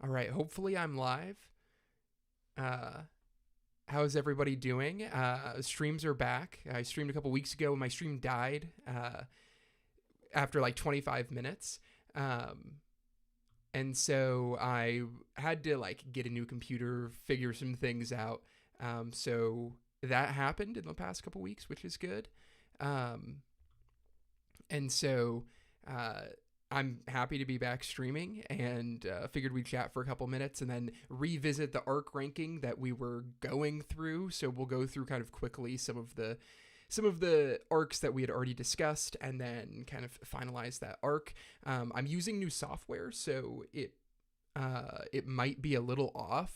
All right, hopefully I'm live. Uh, how's everybody doing? Streams are back. I streamed a couple weeks ago. My stream died after like 25 minutes. Um, and so I had to like get a new computer, figure some things out. So that happened in the past couple weeks, which is good. Um, and so uh, I'm happy to be back streaming and figured we'd chat for a couple minutes and then revisit the arc ranking that we were going through. So we'll go through kind of quickly some of the arcs that we had already discussed and then kind of finalize that arc. I'm using new software, so it might be a little off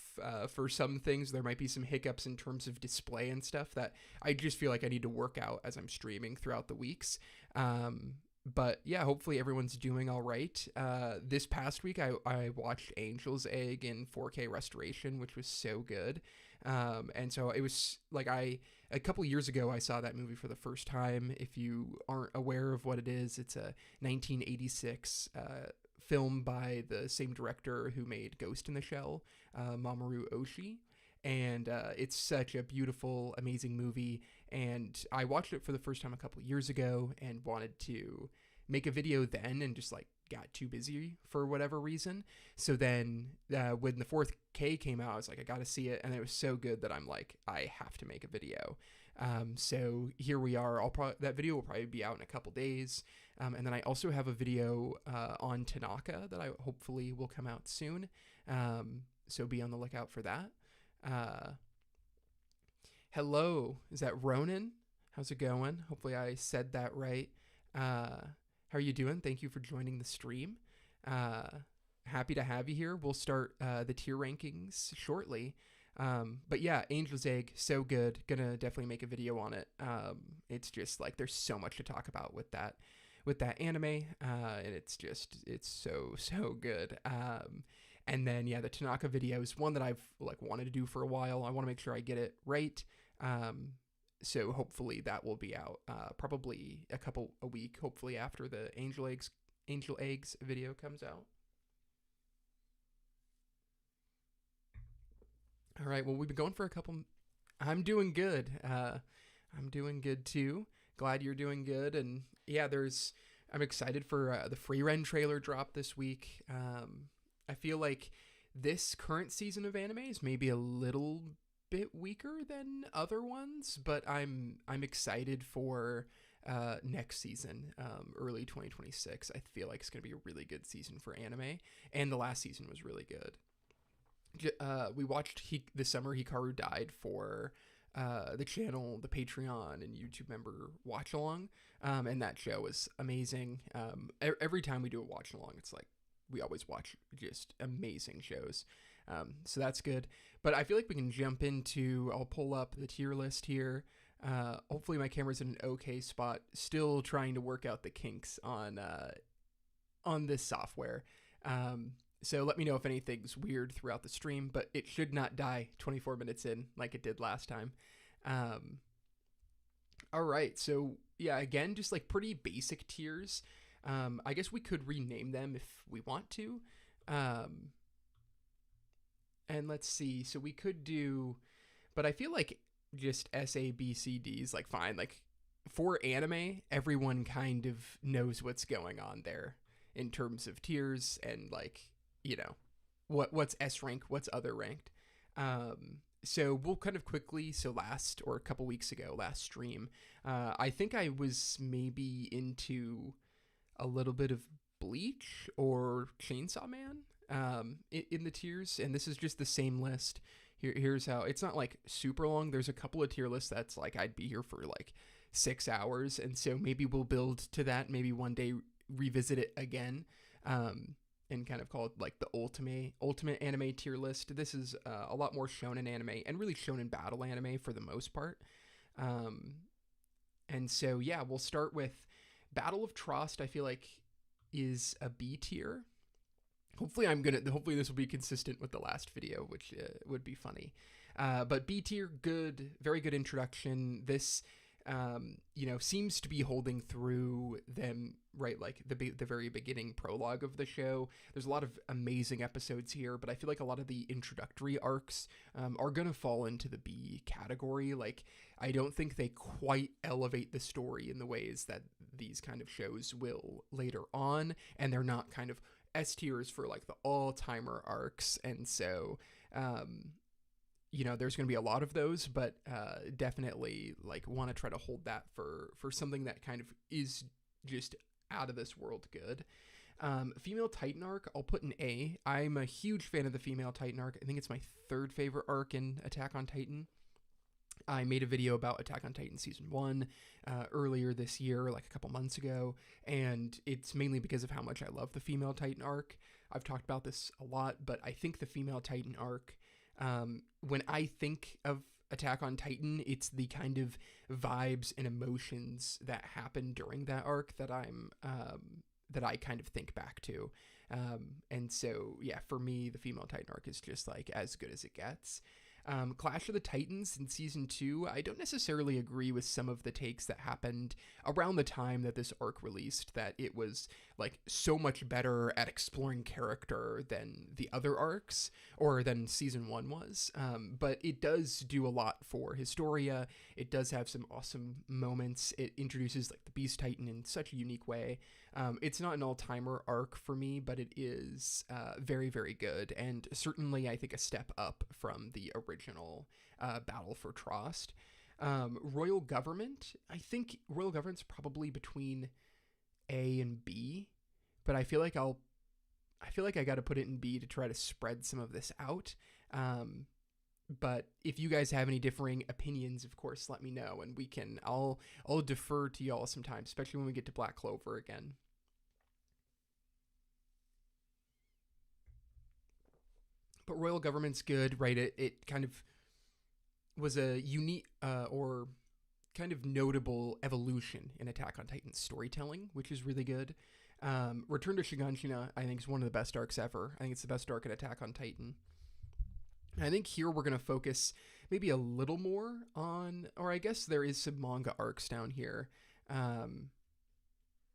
for some things. There might be some hiccups in terms of display and stuff that I just feel like I need to work out as I'm streaming throughout the weeks. But yeah, hopefully everyone's doing all right. This past week, I watched Angel's Egg in 4K restoration, which was so good. And so it was like a couple years ago, I saw that movie for the first time. If you aren't aware of what it is, it's a 1986 film by the same director who made Ghost in the Shell, Mamoru Oshii. And it's such a beautiful, amazing movie. And I watched it for the first time a couple years ago and wanted to make a video then and just like got too busy for whatever reason. So then when the 4K came out, I was like, I got to see it. And it was so good that I'm like, I have to make a video. So here we are. That video will probably be out in a couple days. And then I also have a video on Tanaka that I hopefully will come out soon. So be on the lookout for that. Hello, is that Ronan? How's it going? Hopefully I said that right. How are you doing? Thank you for joining the stream. Happy to have you here. We'll start the tier rankings shortly. But yeah, Angel's Egg, so good. Gonna definitely make a video on it. It's just like there's so much to talk about with that anime, and it's so good. And then yeah, the Tanaka video is one that I've like wanted to do for a while. I want to make sure I get it right. So hopefully that will be out probably a week, hopefully after the Angel Eggs video comes out. All right, well we've been going for a couple. I'm doing good. I'm doing good too. Glad you're doing good. And yeah, I'm excited for the Free trailer drop this week. I feel like this current season of anime is maybe a little bit weaker than other ones, but I'm excited for next season, early 2026. I feel like it's going to be a really good season for anime, and the last season was really good. We watched this summer Hikaru died for the channel, the Patreon and YouTube member watch along, and that show was amazing. Every time we do a watch along, it's like we always watch just amazing shows. So that's good. But I feel like we can jump into, I'll pull up the tier list here. Hopefully my camera's in an okay spot. Still trying to work out the kinks on this software. So let me know if anything's weird throughout the stream, but it should not die 24 minutes in like it did last time. All right. So yeah, again, just like pretty basic tiers. I guess we could rename them if we want to. And let's see. So we could do, but I feel like just S, A, B, C, D is like fine. Like for anime, everyone kind of knows what's going on there in terms of tiers and like, you know, what's S rank, what's other ranked. So we'll kind of quickly, so a couple weeks ago, last stream, I think I was maybe into a little bit of Bleach or Chainsaw Man in the tiers, and this is just the same list. Here's how, it's not like super long. There's a couple of tier lists that's like I'd be here for like 6 hours, and so maybe we'll build to that. Maybe one day revisit it again, and kind of call it like the ultimate anime tier list. This is a lot more shonen anime and really shonen battle anime for the most part. And so yeah, we'll start with Battle of Trost. I feel like is a B tier. Hopefully this will be consistent with the last video, which would be funny. But B tier, good, very good introduction. This seems to be holding through them, right? Like the very beginning prologue of the show. There's a lot of amazing episodes here, but I feel like a lot of the introductory arcs are going to fall into the B category. Like, I don't think they quite elevate the story in the ways that these kind of shows will later on, and they're not kind of S tiers for like the all-timer arcs. And so, there's going to be a lot of those, but definitely like want to try to hold that for something that kind of is just out of this world good. Female Titan arc, I'll put an A. I'm a huge fan of the Female Titan arc. I think it's my third favorite arc in Attack on Titan. I made a video about Attack on Titan Season 1 earlier this year, like a couple months ago, and it's mainly because of how much I love the Female Titan arc. I've talked about this a lot, but I think the Female Titan arc, when I think of Attack on Titan, it's the kind of vibes and emotions that happen during that arc that that I kind of think back to. And so, yeah, for me, the Female Titan arc is just like as good as it gets. Clash of the Titans in season 2, I don't necessarily agree with some of the takes that happened around the time that this arc released, that it was like so much better at exploring character than the other arcs, or than season 1 was. But it does do a lot for Historia. It does have some awesome moments. It introduces like the Beast Titan in such a unique way. It's not an all-timer arc for me, but it is very, very good, and certainly I think a step up from the original Battle for Trost. Royal Government, I think Royal Government's probably between A and B, but I feel like I got to put it in B to try to spread some of this out. But if you guys have any differing opinions, of course, let me know, and I'll defer to y'all sometimes, especially when we get to Black Clover again. But Royal Government's good, right? It kind of was a unique or kind of notable evolution in Attack on Titan's storytelling, which is really good. Return to Shiganshina, I think, is one of the best arcs ever. I think it's the best arc in Attack on Titan. And I think here we're going to focus maybe a little more on, or I guess there is some manga arcs down here.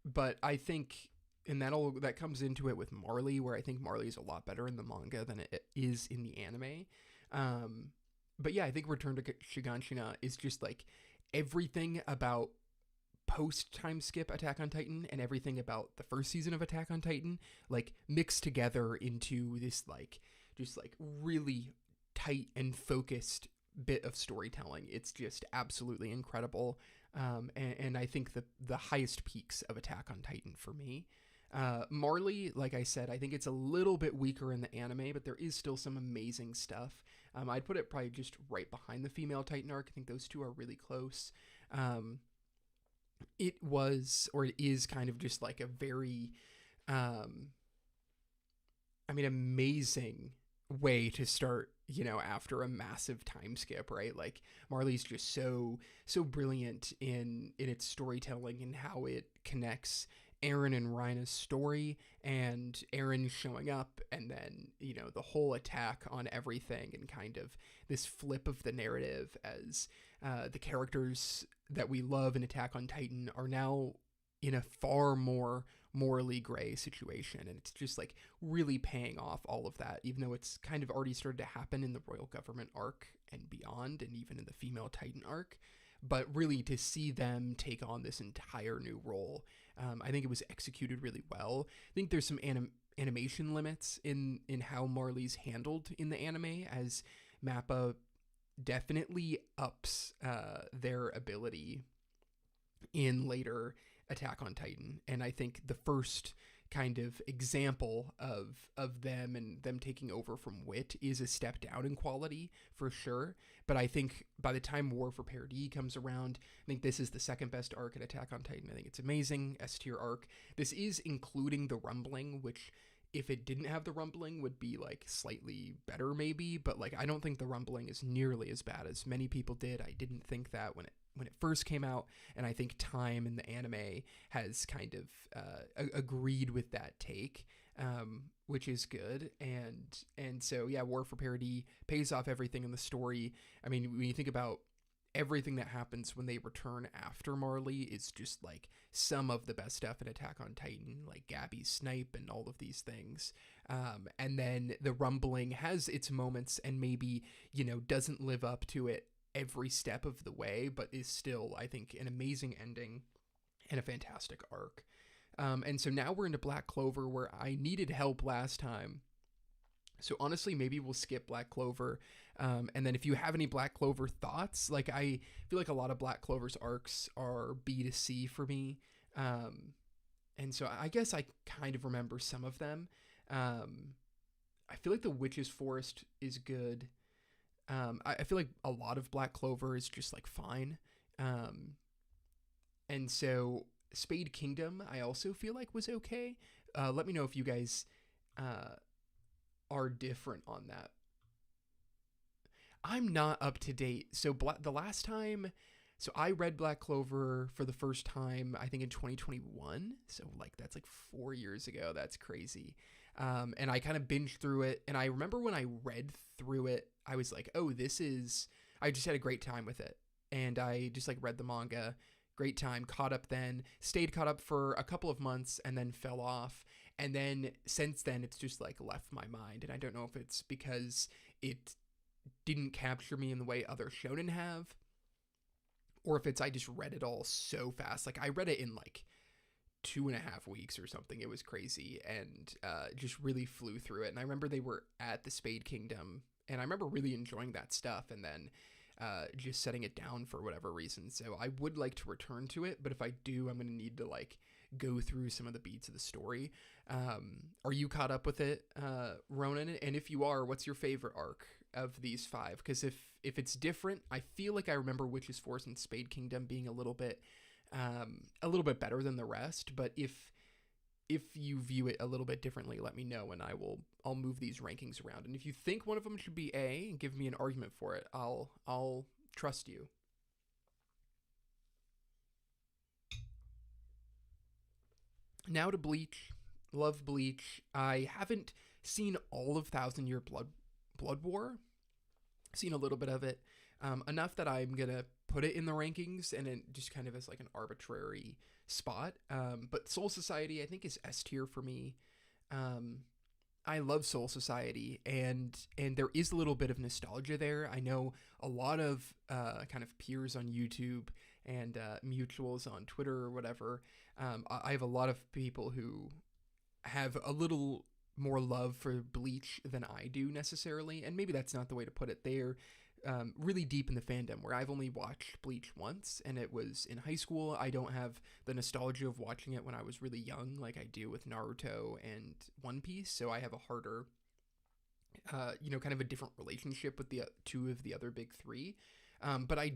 But I think, and that comes into it with Marley, where I think Marley is a lot better in the manga than it is in the anime. But yeah, I think Return to Shiganshina is just like everything about post-time skip Attack on Titan and everything about the first season of Attack on Titan, like mixed together into this like just like really tight and focused bit of storytelling. It's just absolutely incredible. And I think the highest peaks of Attack on Titan for me. Marley, like I said, I think it's a little bit weaker in the anime, but there is still some amazing stuff. I'd put it probably just right behind the Female Titan arc. I think those two are really close. It is kind of just like a very, amazing way to start, after a massive time skip, right? Like Marley's just so brilliant in its storytelling and how it connects Eren and Rhina's story, and Eren showing up, and then, the whole attack on everything, and kind of this flip of the narrative as the characters that we love in Attack on Titan are now in a far more morally gray situation, and it's just like really paying off all of that, even though it's kind of already started to happen in the Royal Government arc and beyond, and even in the Female Titan arc. But really to see them take on this entire new role, I think it was executed really well. I think there's some animation limits in how Marley's handled in the anime, as Mappa definitely ups their ability in later Attack on Titan. And I think the first kind of example of them and them taking over from Wit is a step down in quality for sure. But I think by the time War for Paradis comes around, I think this is the second best arc in Attack on Titan. I think it's amazing, S tier arc. This is including the rumbling, which if it didn't have the rumbling would be like slightly better maybe, but like I don't think the rumbling is nearly as bad as many people did. I didn't think that when it first came out, and I think time in the anime has kind of agreed with that take, which is good. And so yeah, War for Paradis pays off everything in the story. I mean, when you think about everything that happens when they return after Marley is just like some of the best stuff in Attack on Titan, like Gabby's snipe and all of these things. And then the Rumbling has its moments and maybe, doesn't live up to it every step of the way, but is still, I think, an amazing ending and a fantastic arc. And so now we're into Black Clover, where I needed help last time. So honestly, maybe we'll skip Black Clover. And then if you have any Black Clover thoughts, like I feel like a lot of Black Clover's arcs are B to C for me. And so I guess I kind of remember some of them. I feel like the Witch's Forest is good. I feel like a lot of Black Clover is just like fine. And so Spade Kingdom, I also feel like was okay. Let me know if you guys are different on that. I'm not up to date. So the last time, so I read Black Clover for the first time, I think in 2021. So like that's like 4 years ago. That's crazy. And I kind of binged through it. And I remember when I read through it, I was like, oh, I just had a great time with it. And I just like read the manga, great time, caught up then, stayed caught up for a couple of months and then fell off. And then since then, it's just like left my mind. And I don't know if it's because it didn't capture me in the way other shonen have, or if it's I just read it all so fast. Like I read it in like 2.5 weeks or something. It was crazy, and just really flew through it. And I remember they were at the Spade Kingdom, and I remember really enjoying that stuff, and then just setting it down for whatever reason. So I would like to return to it, but if I do, I'm going to need to like go through some of the beats of the story. Are you caught up with it, Ronan? And if you are, what's your favorite arc of these 5? Because if it's different, I feel like I remember Witch's Force and Spade Kingdom being a little bit better than the rest. But if you view it a little bit differently, let me know, and I'll move these rankings around. And if you think one of them should be A and give me an argument for it, I'll trust you. Now to Bleach. Love Bleach. I haven't seen all of Thousand Year Blood War. Seen a little bit of it. Enough that I'm going to put it in the rankings and it just kind of as like an arbitrary spot. But Soul Society, I think, is S tier for me. I love Soul Society, and there is a little bit of nostalgia there. I know a lot of kind of peers on YouTube and mutuals on Twitter or whatever. I have a lot of people who have a little more love for Bleach than I do necessarily, and maybe that's not the way to put it. They're really deep in the fandom, where I've only watched Bleach once, and it was in high school. I don't have the nostalgia of watching it when I was really young like I do with Naruto and One Piece, so I have a harder, kind of a different relationship with the 2 of the other big 3. But I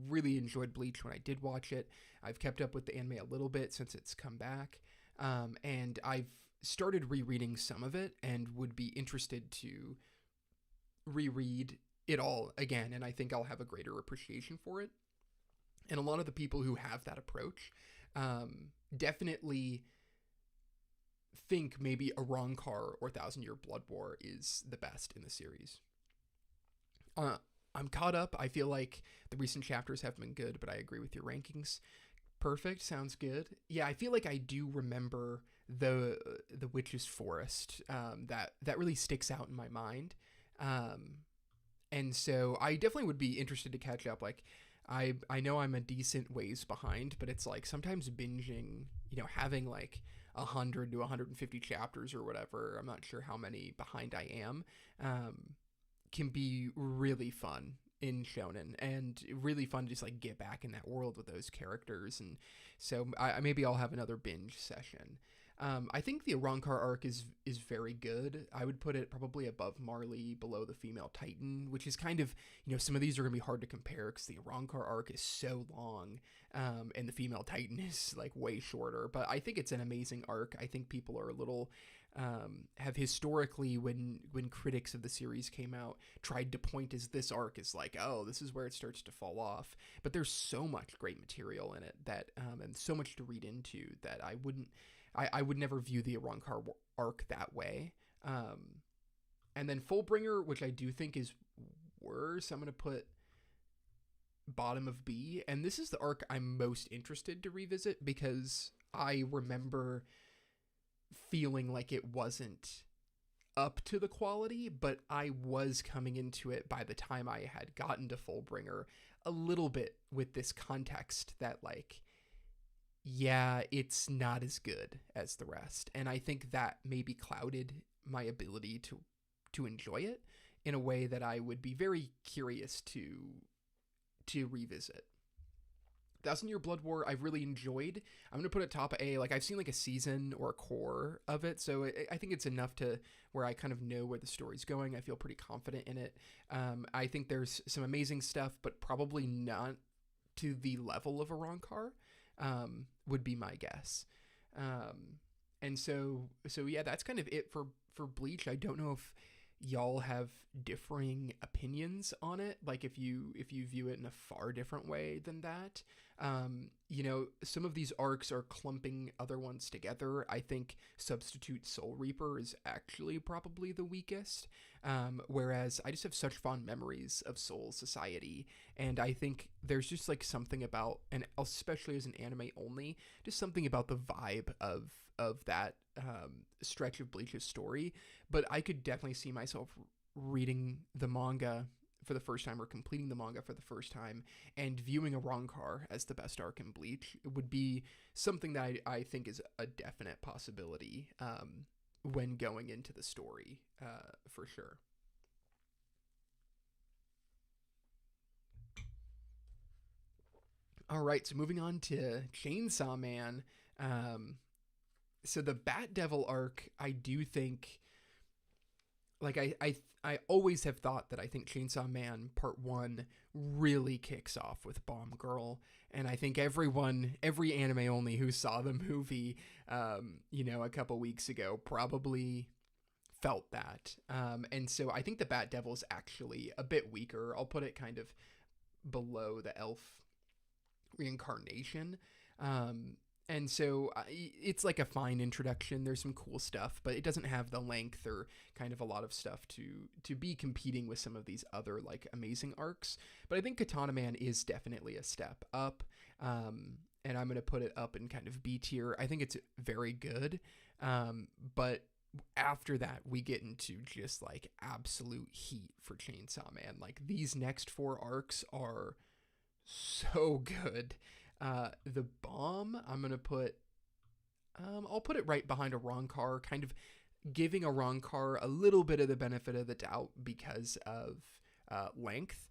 really enjoyed Bleach when I did watch it. I've kept up with the anime a little bit since it's come back, and I've started rereading some of it and would be interested to reread it all again, and I think I'll have a greater appreciation for it. And a lot of the people who have that approach definitely think maybe Arrancar or Thousand Year Blood War is the best in the series. I'm caught up. I feel like the recent chapters have been good, but I agree with your rankings. Perfect. Sounds good. Yeah, I feel like I do remember the Witch's Forest. That really sticks out in my mind. And so I definitely would be interested to catch up. Like, I know I'm a decent ways behind, but it's like sometimes binging, having like 100 to 150 chapters or whatever, I'm not sure how many behind I am, can be really fun in shonen, and really fun to just like get back in that world with those characters. And so maybe I'll have another binge session. I think the Arrancar arc is very good. I would put it probably above Marley, below the Female Titan, which is kind of, some of these are going to be hard to compare because the Arrancar arc is so long, and the Female Titan is like way shorter. But I think it's an amazing arc. I think people are a little, have historically, when critics of the series came out, tried to point as this arc is like, oh, this is where it starts to fall off. But there's so much great material in it that, and so much to read into, that I would never view the Arrancar arc that way. And then Fullbringer, which I do think is worse, I'm going to put bottom of B, and this is the arc I'm most interested to revisit because I remember feeling like it wasn't up to the quality, but I was coming into it by the time I had gotten to Fullbringer a little bit with this context that, like, yeah, it's not as good as the rest. And I think that maybe clouded my ability to enjoy it in a way that I would be very curious to revisit. Thousand Year Blood War I've really enjoyed. I'm gonna put it top A. Like, I've seen like a season or a core of it, so I think it's enough to where I kind of know where the story's going. I feel pretty confident in it. I think there's some amazing stuff, but probably not to the level of a Rancor. Would be my guess. And so yeah, that's kind of it for Bleach. I don't know if y'all have differing opinions on it, like if you view it in a far different way than that. Some of these arcs are clumping other ones together. I think Substitute Soul Reaper is actually probably the weakest, whereas I just have such fond memories of Soul Society, and I think there's just like something about, and especially as an anime only, just something about the vibe of that stretch of Bleach's story. But I could definitely see myself reading the manga for the first time, or completing the manga for the first time, and viewing a Rancor as the best arc in Bleach. It would be something that I think is a definite possibility when going into the story, for sure. All right, so moving on to Chainsaw Man. Um, so the Bat Devil arc, I do think, like I always have thought that I think Chainsaw Man Part 1 really kicks off with Bomb Girl, and I think every anime only who saw the movie a couple weeks ago probably felt that. And so I think the Bat Devil is actually a bit weaker. I'll put it kind of below the elf reincarnation. And so it's like a fine introduction. There's some cool stuff, but it doesn't have the length or kind of a lot of stuff to be competing with some of these other like amazing arcs. But I think Katana Man is definitely a step up. And I'm going to put it up in kind of B tier. I think it's very good. But after that, we get into just like absolute heat for Chainsaw Man. Like, these next 4 arcs are so good. The bomb, I'm gonna put, I'll put it right behind a Rancor, kind of giving a Rancor a little bit of the benefit of the doubt because of length.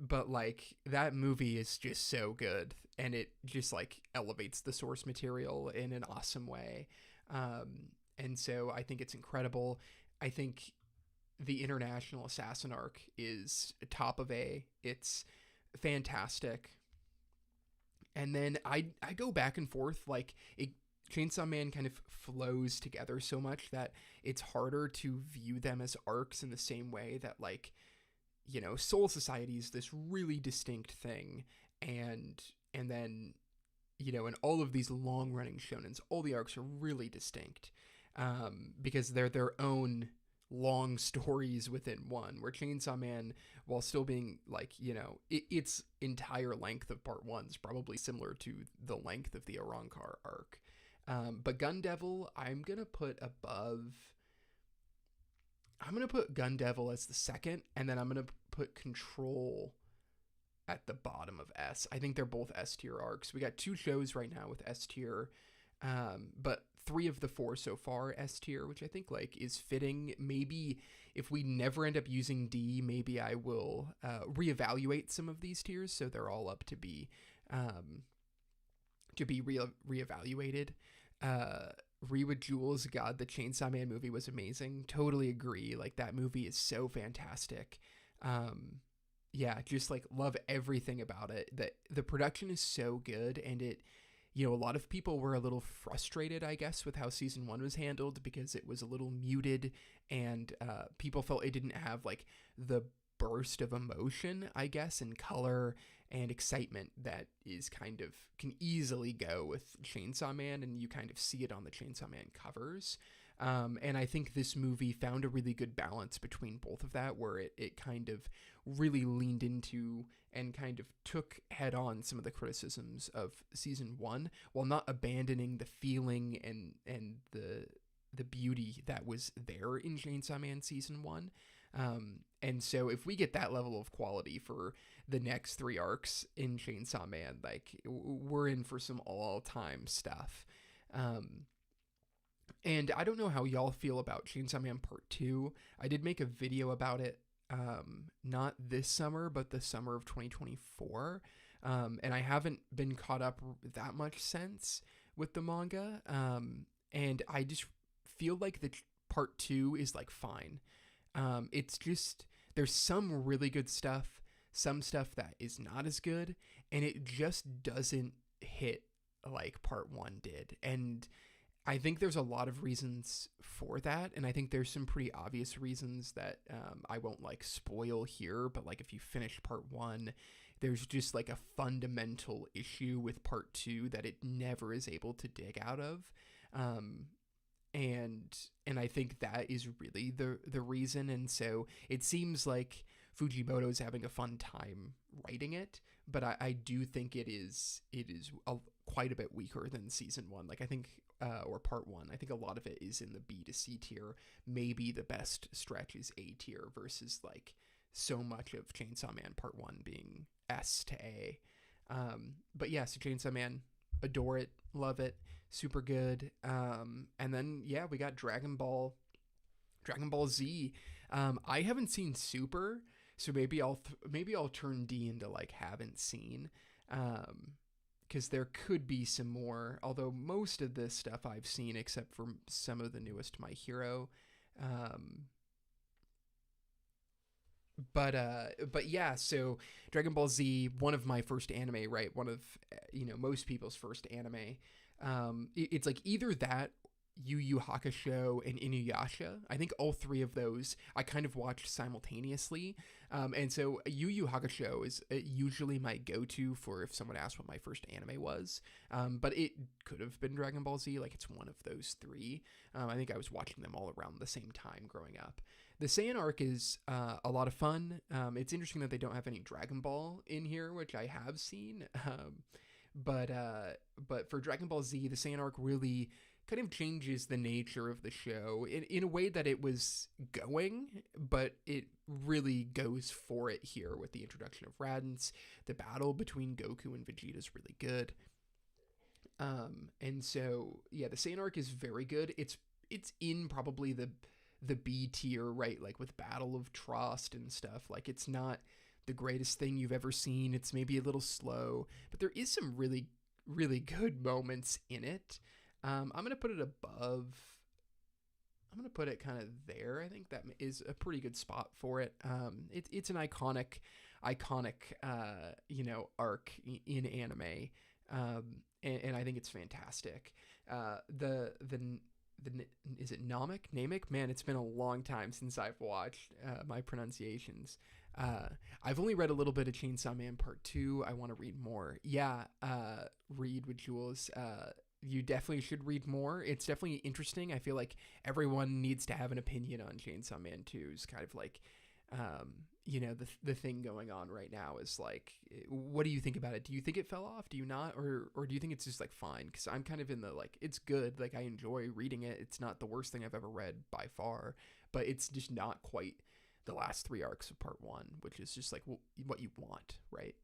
But like, that movie is just so good, and it just like elevates the source material in an awesome way. And so I think it's incredible. I think the International Assassin arc is top of A. It's fantastic. And then I go back and forth, like, Chainsaw Man kind of flows together so much that it's harder to view them as arcs in the same way that, like, Soul Society is this really distinct thing, and then, in all of these long running shonens, all the arcs are really distinct, because they're their own long stories within one, where Chainsaw Man, while still being like, its entire length of Part 1 is probably similar to the length of the Arrancar arc. But Gun Devil, I'm going to put Gun Devil as the second, and then I'm going to put Control at the bottom of S. I think they're both S tier arcs. We got 2 shows right now with S tier, but 3 of the 4 so far S tier, which I think like is fitting. Maybe if we never end up using D, maybe I will reevaluate some of these tiers so they're all up to be reevaluated. Rewa Jules, God, the Chainsaw Man movie was amazing. Totally agree. Like, that movie is so fantastic. Yeah, just like love everything about it. The production is so good, and it, a lot of people were a little frustrated, I guess, with how season 1 was handled because it was a little muted, and people felt it didn't have like the burst of emotion, I guess, and color and excitement that is kind of can easily go with Chainsaw Man, and you kind of see it on the Chainsaw Man covers. And I think this movie found a really good balance between both of that, where it kind of really leaned into and kind of took head on some of the criticisms of season one, while not abandoning the feeling and the beauty that was there in Chainsaw Man season one. And so if we get that level of quality for the next three arcs in Chainsaw Man, like we're in for some all-time stuff. And I don't know how y'all feel about Chainsaw Man Part 2. I did make a video about it, not this summer, but the summer of 2024. And I haven't been caught up that much since with the manga. And I just feel like the Part 2 is like fine. It's just, there's some really good stuff, some stuff that is not as good, and it just doesn't hit like Part 1 did. And I think there's a lot of reasons for that, and I think there's some pretty obvious reasons that I won't like spoil here, but like if you finish Part 1, there's just like a fundamental issue with Part 2 that it never is able to dig out of. And I think that is really the reason. And so it seems like Fujimoto's having a fun time writing it, but I do think it is quite a bit weaker than season one. Like I think, or part one, I think a lot of it is in the B to C tier. Maybe the best stretch is A tier versus like so much of Chainsaw Man part one being S to A. But yeah, so Chainsaw Man, adore it, love it, super good. And then yeah, we got Dragon Ball Z. I haven't seen Super, so maybe I'll turn D into like haven't seen, because there could be some more. Although most of this stuff I've seen, except for some of the newest My Hero. But yeah, so Dragon Ball Z, one of my first anime, right? One of most people's first anime. It's like either that, Yu Yu Hakusho, and Inuyasha. I think all three of those I kind of watched simultaneously. And so Yu Yu Hakusho is usually my go-to for if someone asked what my first anime was. But it could have been Dragon Ball Z. Like it's one of those three. I think I was watching them all around the same time growing up. The Saiyan arc is a lot of fun. It's interesting that they don't have any Dragon Ball in here, which I have seen. But for Dragon Ball Z, the Saiyan arc really kind of changes the nature of the show in a way that it was going, but it really goes for it here with the introduction of Raditz. The battle between Goku and Vegeta is really good. And so yeah, the Saiyan arc is very good. It's in probably the B tier, right? Like with Battle of Trost and stuff. Like it's not the greatest thing you've ever seen. It's maybe a little slow, but there is some really, really good moments in it. I'm going to put it above. I'm going to put it kind of there. I think that is a pretty good spot for it. It's an iconic, arc in anime. And I think it's fantastic. Is it Namek? Man, it's been a long time since I've watched my pronunciations. I've only read a little bit of Chainsaw Man Part 2. I want to read more. Yeah, read with Jules. You definitely should read more. It's definitely interesting. I feel like everyone needs to have an opinion on Chainsaw Man 2. It's kind of like, the thing going on right now is like, what do you think about it? Do you think it fell off? Do you not? Or do you think it's just like fine? Because I'm kind of in the like, it's good. Like I enjoy reading it. It's not the worst thing I've ever read by far, but it's just not quite the last three arcs of part one, which is just like what you want, right?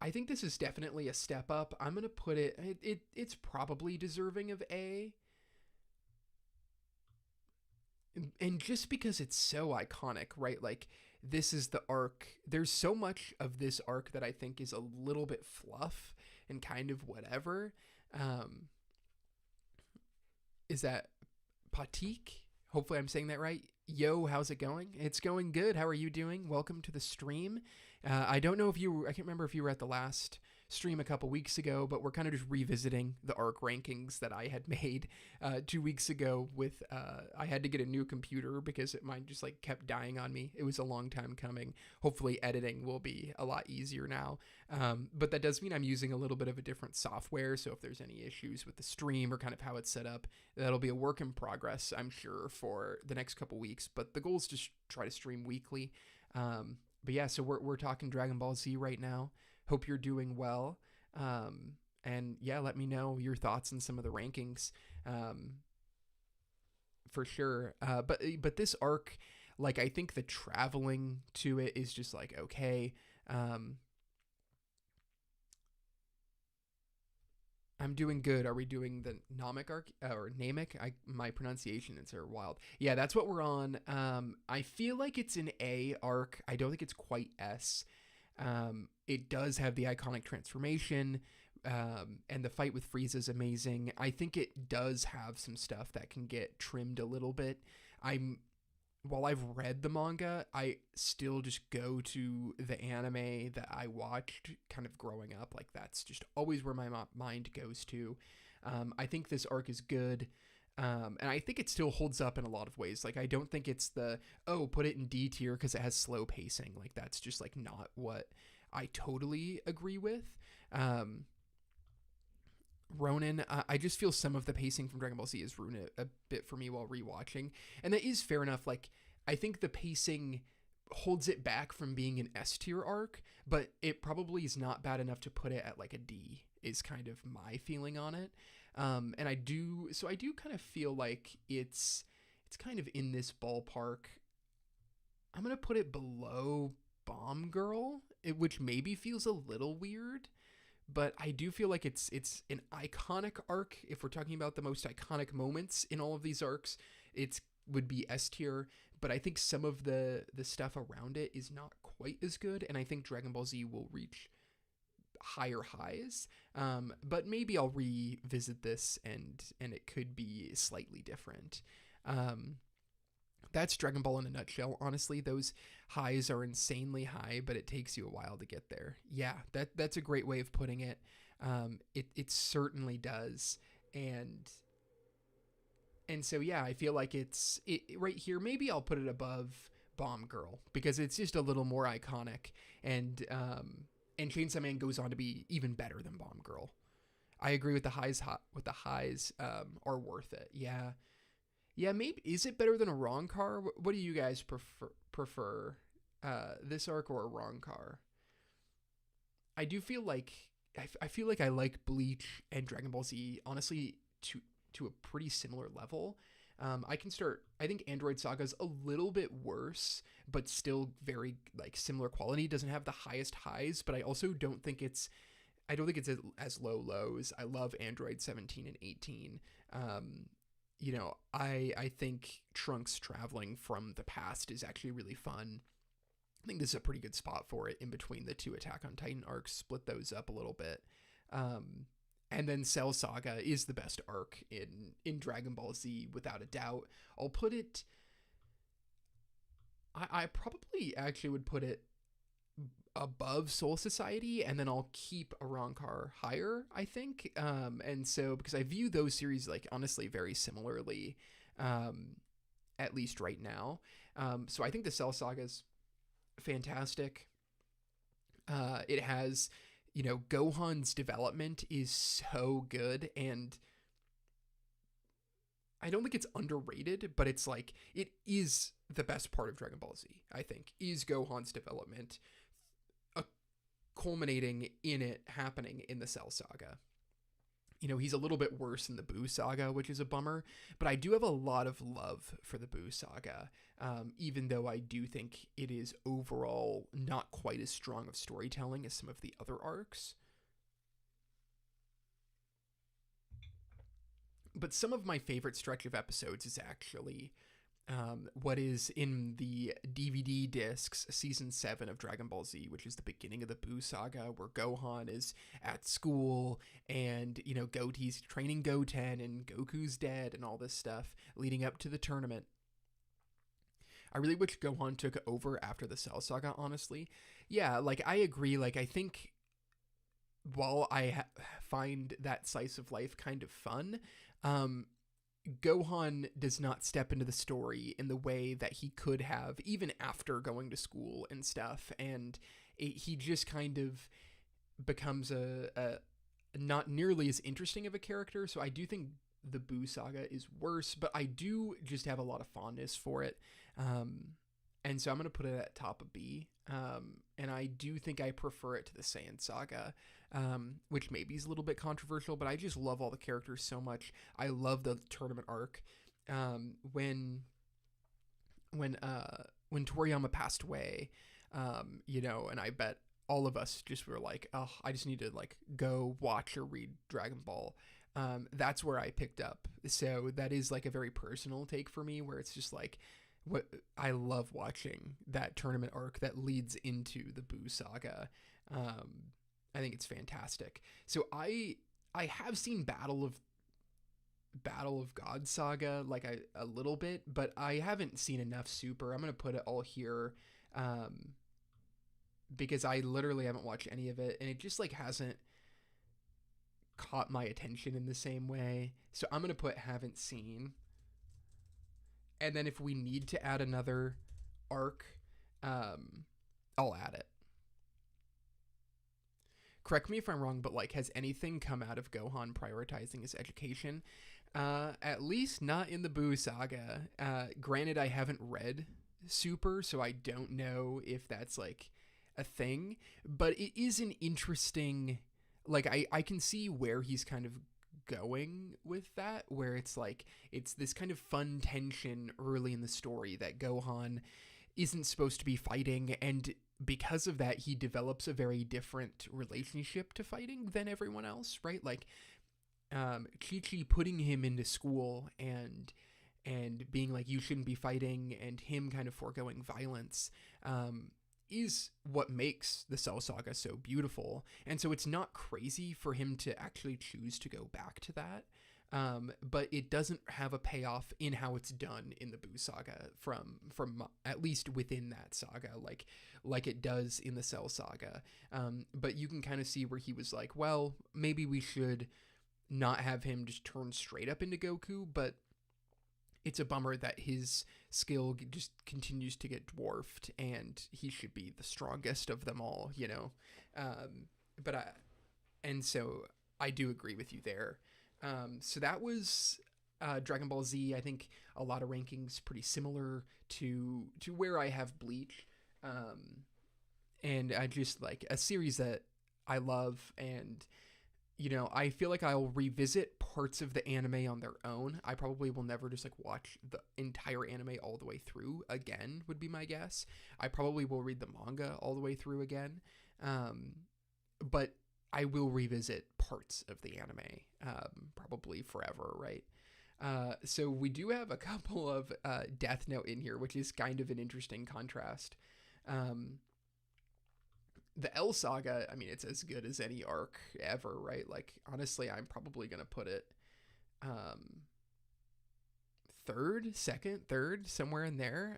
I think this is definitely a step up. I'm going to put it's probably deserving of A. And just because it's so iconic, right? Like this is the arc. There's so much of this arc that I think is a little bit fluff and kind of whatever. Is that Patik? Hopefully I'm saying that right. Yo, how's it going? It's going good. How are you doing? Welcome to the stream. I don't know if I can't remember if you were at the last stream a couple weeks ago, but we're kind of just revisiting the ARC rankings that I had made 2 weeks ago. With I had to get a new computer because mine just like kept dying on me. It was a long time coming. Hopefully, editing will be a lot easier now. But that does mean I'm using a little bit of a different software. So if there's any issues with the stream or kind of how it's set up, that'll be a work in progress, I'm sure, for the next couple weeks. But the goal is to try to stream weekly. But yeah, so we're talking Dragon Ball Z right now. Hope you're doing well. And yeah, let me know your thoughts on some of the rankings. For sure. But this arc, like, I think the traveling to it is just like, okay. I'm doing good. Are we doing the Namek arc or Namek? My pronunciations are wild. Yeah, that's what we're on. I feel like it's an A arc. I don't think it's quite S. It does have the iconic transformation, and the fight with Frieza is amazing. I think it does have some stuff that can get trimmed a little bit. While I've read the manga, I still just go to the anime that I watched kind of growing up. Like, that's just always where my mind goes to. I think this arc is good. And I think it still holds up in a lot of ways. Like, I don't think it's put it in D tier because it has slow pacing. Like, that's just like not what I totally agree with. Ronin, I just feel some of the pacing from Dragon Ball Z has ruined it a bit for me while rewatching. And that is fair enough. Like, I think the pacing holds it back from being an S tier arc, but it probably is not bad enough to put it at like a D, is kind of my feeling on it. And I do kind of feel like it's kind of in this ballpark. I'm going to put it below Bomb Girl, which maybe feels a little weird. But I do feel like it's an iconic arc. If we're talking about the most iconic moments in all of these arcs, it would be S tier. But I think some of the stuff around it is not quite as good. And I think Dragon Ball Z will reach higher highs. But maybe I'll revisit this and it could be slightly different. That's Dragon Ball in a nutshell. Honestly, those highs are insanely high, but it takes you a while to get there. Yeah, that's a great way of putting it. It certainly does. And so, yeah, I feel like it's right here. Maybe I'll put it above Bomb Girl because it's just a little more iconic. And Chainsaw Man goes on to be even better than Bomb Girl. I agree with the highs. Are worth it. Yeah. Yeah, maybe. Is it better than a Wrong Car? What do you guys prefer? This arc or a Wrong Car? I do feel like I feel like I like Bleach and Dragon Ball Z honestly to a pretty similar level. I think Android Saga's a little bit worse, but still very like similar quality. Doesn't have the highest highs, but I also don't think it's as low lows. I love Android 17 and 18. I think Trunks traveling from the past is actually really fun. I think this is a pretty good spot for it in between the two Attack on Titan arcs. Split those up a little bit. And then Cell Saga is the best arc in Dragon Ball Z, without a doubt. I'll put it... I probably actually would put it above Soul Society, and then I'll keep Arrancar higher, I think. And so, because I view those series, like, honestly, very similarly, at least right now. So I think the Cell Saga's fantastic. It has, Gohan's development is so good, and I don't think it's underrated, but it's like, it is the best part of Dragon Ball Z, I think, is Gohan's development, culminating in it happening in the Cell Saga. He's a little bit worse in the Buu Saga, which is a bummer, but I do have a lot of love for the Buu Saga, even though I do think it is overall not quite as strong of storytelling as some of the other arcs. But some of my favorite stretch of episodes is actually what is in the DVD discs, Season 7 of Dragon Ball Z, which is the beginning of the Buu Saga, where Gohan is at school and, Gotee's training Goten and Goku's dead and all this stuff leading up to the tournament. I really wish Gohan took over after the Cell Saga, honestly. Yeah, like, I agree. Like, I think while I find that slice of life kind of fun, um, Gohan does not step into the story in the way that he could have, even after going to school and stuff. And he just kind of becomes a not nearly as interesting of a character. So I do think the Boo saga is worse, but I do just have a lot of fondness for it. And so I'm going to put it at top of B. And I do think I prefer it to the Saiyan saga, which maybe is a little bit controversial, but I just love all the characters so much. I love the tournament arc. When Toriyama passed away, and I bet all of us just were like, oh, I just need to like go watch or read Dragon Ball. That's where I picked up. So that is like a very personal take for me, where it's just like, what I love watching that tournament arc that leads into the Boo saga. I think it's fantastic. So I have seen Battle of God saga like a little bit, but I haven't seen enough Super. I'm gonna put it all here, because I literally haven't watched any of it, and it just like hasn't caught my attention in the same way. So I'm gonna put haven't seen. And then if we need to add another arc, I'll add it. Correct me if I'm wrong, but like, has anything come out of Gohan prioritizing his education? At least not in the Boo saga. Granted, I haven't read Super, so I don't know if that's like a thing, but it is an interesting, like, I can see where he's kind of going with that, where it's like it's this kind of fun tension early in the story that Gohan isn't supposed to be fighting, and because of that he develops a very different relationship to fighting than everyone else, right? Like Chi-Chi putting him into school and being like, you shouldn't be fighting, and him kind of foregoing violence, is what makes the Cell Saga so beautiful. And so it's not crazy for him to actually choose to go back to that. But it doesn't have a payoff in how it's done in the Boo saga from at least within that saga, like it does in the Cell saga. But you can kind of see where he was like, well, maybe we should not have him just turn straight up into Goku, but it's a bummer that his skill just continues to get dwarfed, and he should be the strongest of them all, you know? And so I do agree with you there. So that was Dragon Ball Z. I think a lot of rankings pretty similar to where I have Bleach. And I just like a series that I love, and I feel like I'll revisit parts of the anime on their own. I probably will never just like watch the entire anime all the way through again, would be my guess. I probably will read the manga all the way through again. But I will revisit parts of the anime, probably forever, right? So we do have a couple of Death Note in here, which is kind of an interesting contrast. The L Saga, I mean, it's as good as any arc ever, right? Like, honestly, I'm probably going to put it third, somewhere in there.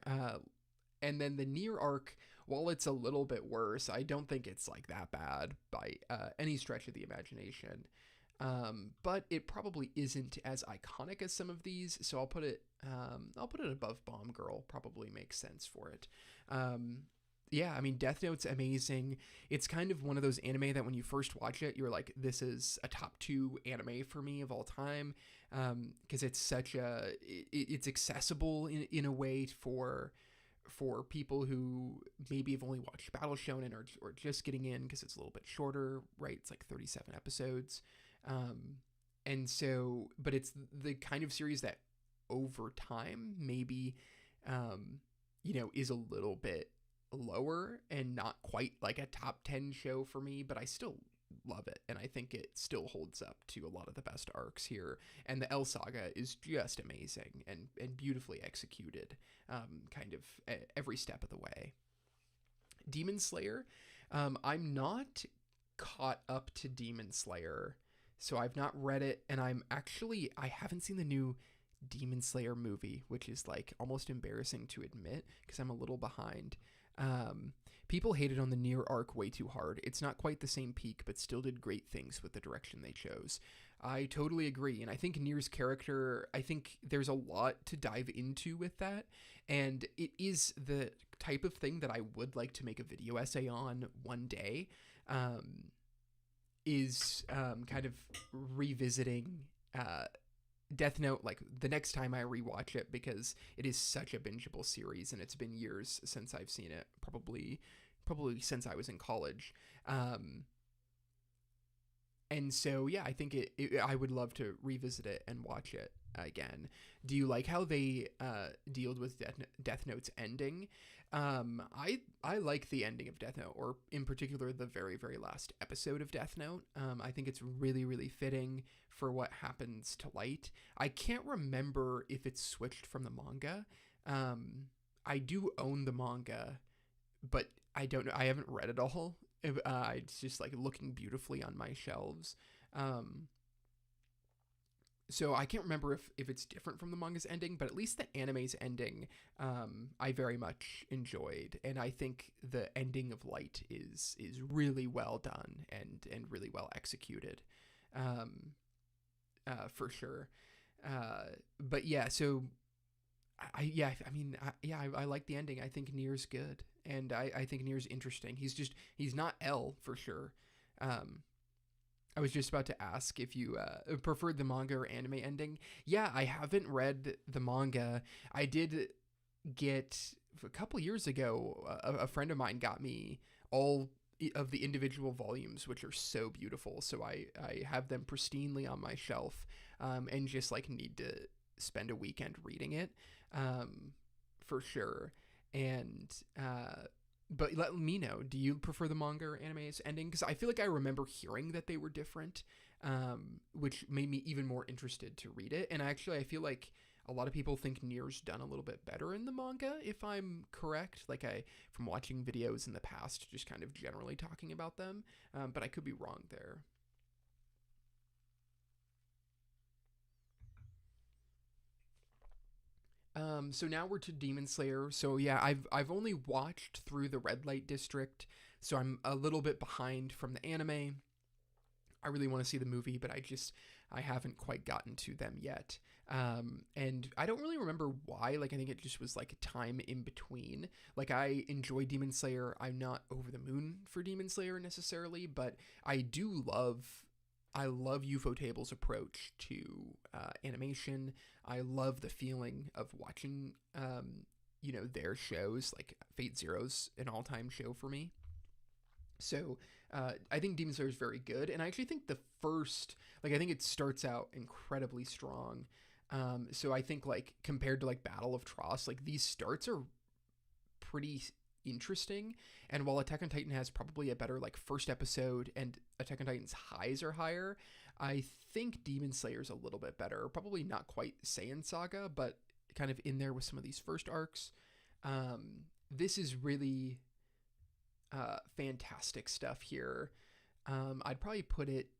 And then the Nier arc, while it's a little bit worse, I don't think it's like that bad by any stretch of the imagination. But it probably isn't as iconic as some of these, so I'll put it above Bomb Girl. Probably makes sense for it. Yeah, I mean, Death Note's amazing. It's kind of one of those anime that when you first watch it, you're like, this is a top 2 anime for me of all time, because it's it's accessible in a way for people who maybe have only watched Battle Shonen or just getting in, because it's a little bit shorter, right? It's like 37 episodes. And so, but it's the kind of series that over time maybe, is a little bit lower and not quite like a top 10 show for me, but I still love it, and I think it still holds up to a lot of the best arcs here. And the L Saga is just amazing and beautifully executed, kind of every step of the way. Demon Slayer, I'm not caught up to Demon Slayer, so I've not read it, and I haven't seen the new Demon Slayer movie, which is like almost embarrassing to admit because I'm a little behind. Um, People hated on the Nier arc way too hard. It's not quite the same peak, but still did great things with the direction they chose. I totally agree, and I think Nier's character, I think there's a lot to dive into with that, and it is the type of thing that I would like to make a video essay on one day. Um, is kind of revisiting uh, Death Note like the next time I rewatch it, because it is such a bingeable series and it's been years since I've seen it, probably since I was in college. Um, and so yeah, I think I would love to revisit it and watch it again. Do you like how they dealt with Death Note's ending? I like the ending of Death Note, or in particular the very very last episode of Death Note. I think it's really really fitting for what happens to Light. I can't remember if it's switched from the manga. I do own the manga, but I don't know. I haven't read it all. It's just like looking beautifully on my shelves. Um, so I can't remember if it's different from the manga's ending, but at least the anime's ending, I very much enjoyed, and I think the ending of Light is really well done and really well executed, um, for sure. But yeah, so I like the ending. I think Nier's good, and I think Nier's interesting. He's not L for sure. Um, I was just about to ask if you preferred the manga or anime ending. Yeah, I haven't read the manga. I did get a couple years ago. A friend of mine got me all of the individual volumes, which are so beautiful. So I have them pristinely on my shelf, and just like need to spend a weekend reading it, for sure. And but let me know, do you prefer the manga or anime's ending? Because I feel like I remember hearing that they were different, which made me even more interested to read it. And actually, I feel like a lot of people think Nier's done a little bit better in the manga, if I'm correct. Like from watching videos in the past, just kind of generally talking about them, but I could be wrong there. So now we're to Demon Slayer. So yeah, I've only watched through the Red Light District, so I'm a little bit behind from the anime. I really want to see the movie, but I haven't quite gotten to them yet. And I don't really remember why. Like I think it just was like a time in between. Like I enjoy Demon Slayer. I'm not over the moon for Demon Slayer necessarily, but I love Ufotable's approach to animation. I love the feeling of watching, their shows. Like Fate Zero's an all-time show for me. So I think Demon Slayer is very good, and I actually think I think it starts out incredibly strong. So I think like compared to like Battle of Tross, like these starts are pretty interesting. And while Attack on Titan has probably a better like first episode, and Attack on Titan's highs are higher, I think Demon Slayer's a little bit better. Probably not quite Saiyan Saga, but kind of in there with some of these first arcs. This is really fantastic stuff here. I'd probably put it,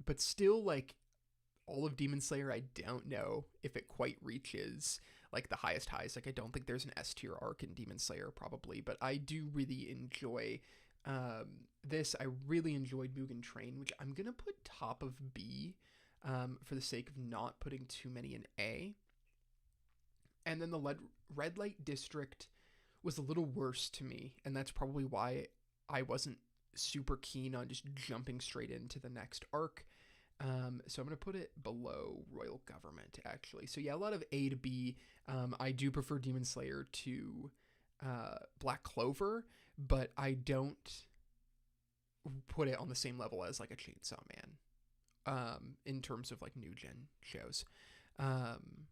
but still like all of Demon Slayer, I don't know if it quite reaches like the highest highs. Like I don't think there's an S tier arc in Demon Slayer probably, but I do really enjoy this. I really enjoyed Mugen Train, which I'm gonna put top of B, for the sake of not putting too many in A. And then the Red Light District was a little worse to me, and that's probably why I wasn't super keen on just jumping straight into the next arc. So I'm going to put it below Royal Government, actually. So yeah, a lot of A to B. I do prefer Demon Slayer to Black Clover, but I don't put it on the same level as like a Chainsaw Man, in terms of like new gen shows. Um,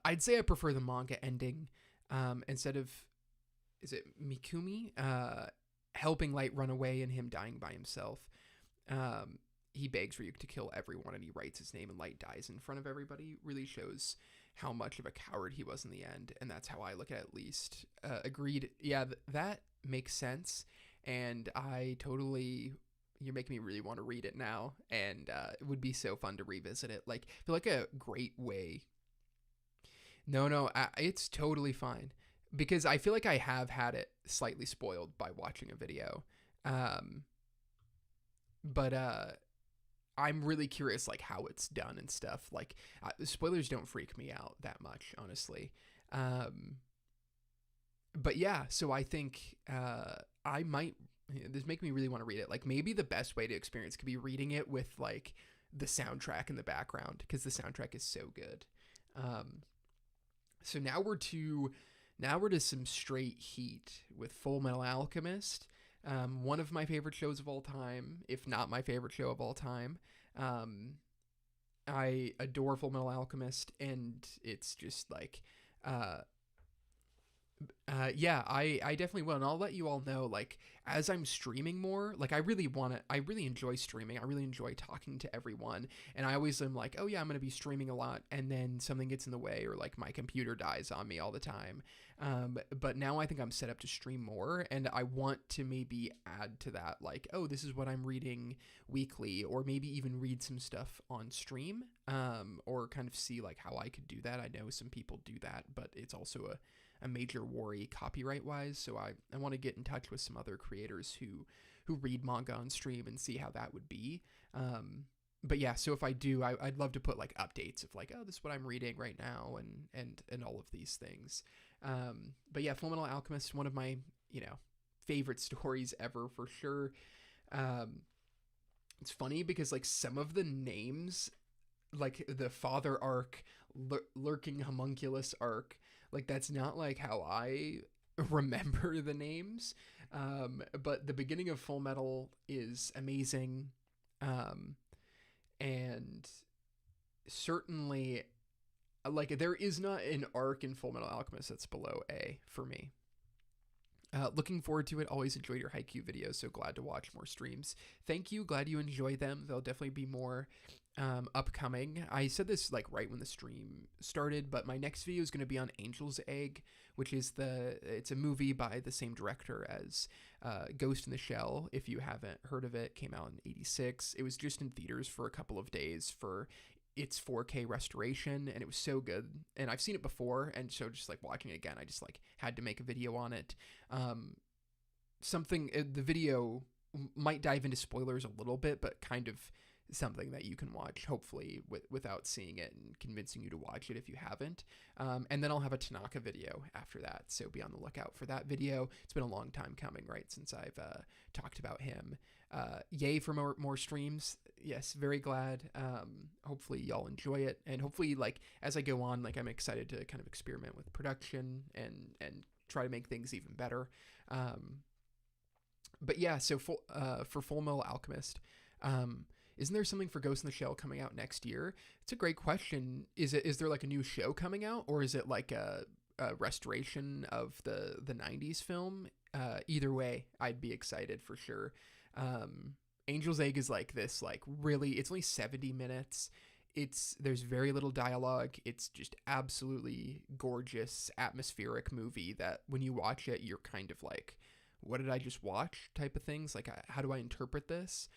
I'd say I prefer the manga ending, instead of, is it Mikumi helping Light run away and him dying by himself. He begs Ryuk to kill everyone, and he writes his name, and Light dies in front of everybody. Really shows how much of a coward he was in the end, and that's how I look at least. Agreed. Yeah, that makes sense, and I totally you're making me really want to read it now, and it would be so fun to revisit it. Like, I feel like a great way. No, no, it's totally fine because I feel like I have had it slightly spoiled by watching a video. Um, but I'm really curious like how it's done and stuff. Like spoilers don't freak me out that much, honestly. Um, but yeah, so I think I might. This make me really want to read it. Like maybe the best way to experience could be reading it with like the soundtrack in the background because the soundtrack is so good. Um, so now we're to some straight heat with Full Metal Alchemist. One of my favorite shows of all time, if not my favorite show of all time. Um, I adore Full Metal Alchemist, and it's just like uh, yeah, I definitely will, and I'll let you all know. Like as I'm streaming more, like I really enjoy streaming. I really enjoy talking to everyone, and I always am like, oh yeah, I'm gonna be streaming a lot, and then something gets in the way, or like my computer dies on me all the time. But now I think I'm set up to stream more, and I want to maybe add to that, like, oh, this is what I'm reading weekly, or maybe even read some stuff on stream, or kind of see like how I could do that. I know some people do that, but it's also a major worry copyright wise. So I want to get in touch with some other creators who read manga on stream and see how that would be. But yeah, so if I do, I'd love to put like updates of like, oh, this is what I'm reading right now and all of these things. But yeah, Fullmetal Alchemist, one of my, favorite stories ever for sure. Um, it's funny because like some of the names, like the father arc, lurking homunculus arc, like that's not like how I remember the names. But the beginning of Full Metal is amazing. Um, and certainly like there is not an arc in Full Metal Alchemist that's below A for me. Looking forward to it. Always enjoyed your Haikyuu videos. So glad to watch more streams. Thank you. Glad you enjoy them. There'll definitely be more upcoming. I said this like right when the stream started, but my next video is going to be on Angel's Egg, which is it's a movie by the same director as Ghost in the Shell. If you haven't heard of it, came out in '86. It was just in theaters for a couple of days for its 4K restoration, and it was so good. And I've seen it before, and so just like watching it again, I just like had to make a video on it. The video might dive into spoilers a little bit, but kind of something that you can watch, hopefully, without seeing it and convincing you to watch it if you haven't. And then I'll have a Tanaka video after that, so be on the lookout for that video. It's been a long time coming, right, since I've talked about him. Yay for more streams. Yes, very glad. Hopefully y'all enjoy it, and hopefully like as I go on, like I'm excited to kind of experiment with production and try to make things even better. But yeah, so for Full Metal Alchemist, isn't there something for Ghost in the Shell coming out next year? It's a great question. Is there like a new show coming out, or is it like a restoration of the '90s film? Either way, I'd be excited for sure. Angel's Egg is like this, like really, it's only 70 minutes. There's very little dialogue. It's just absolutely gorgeous, atmospheric movie that when you watch it, you're kind of like, what did I just watch type of things? Like, how do I interpret this?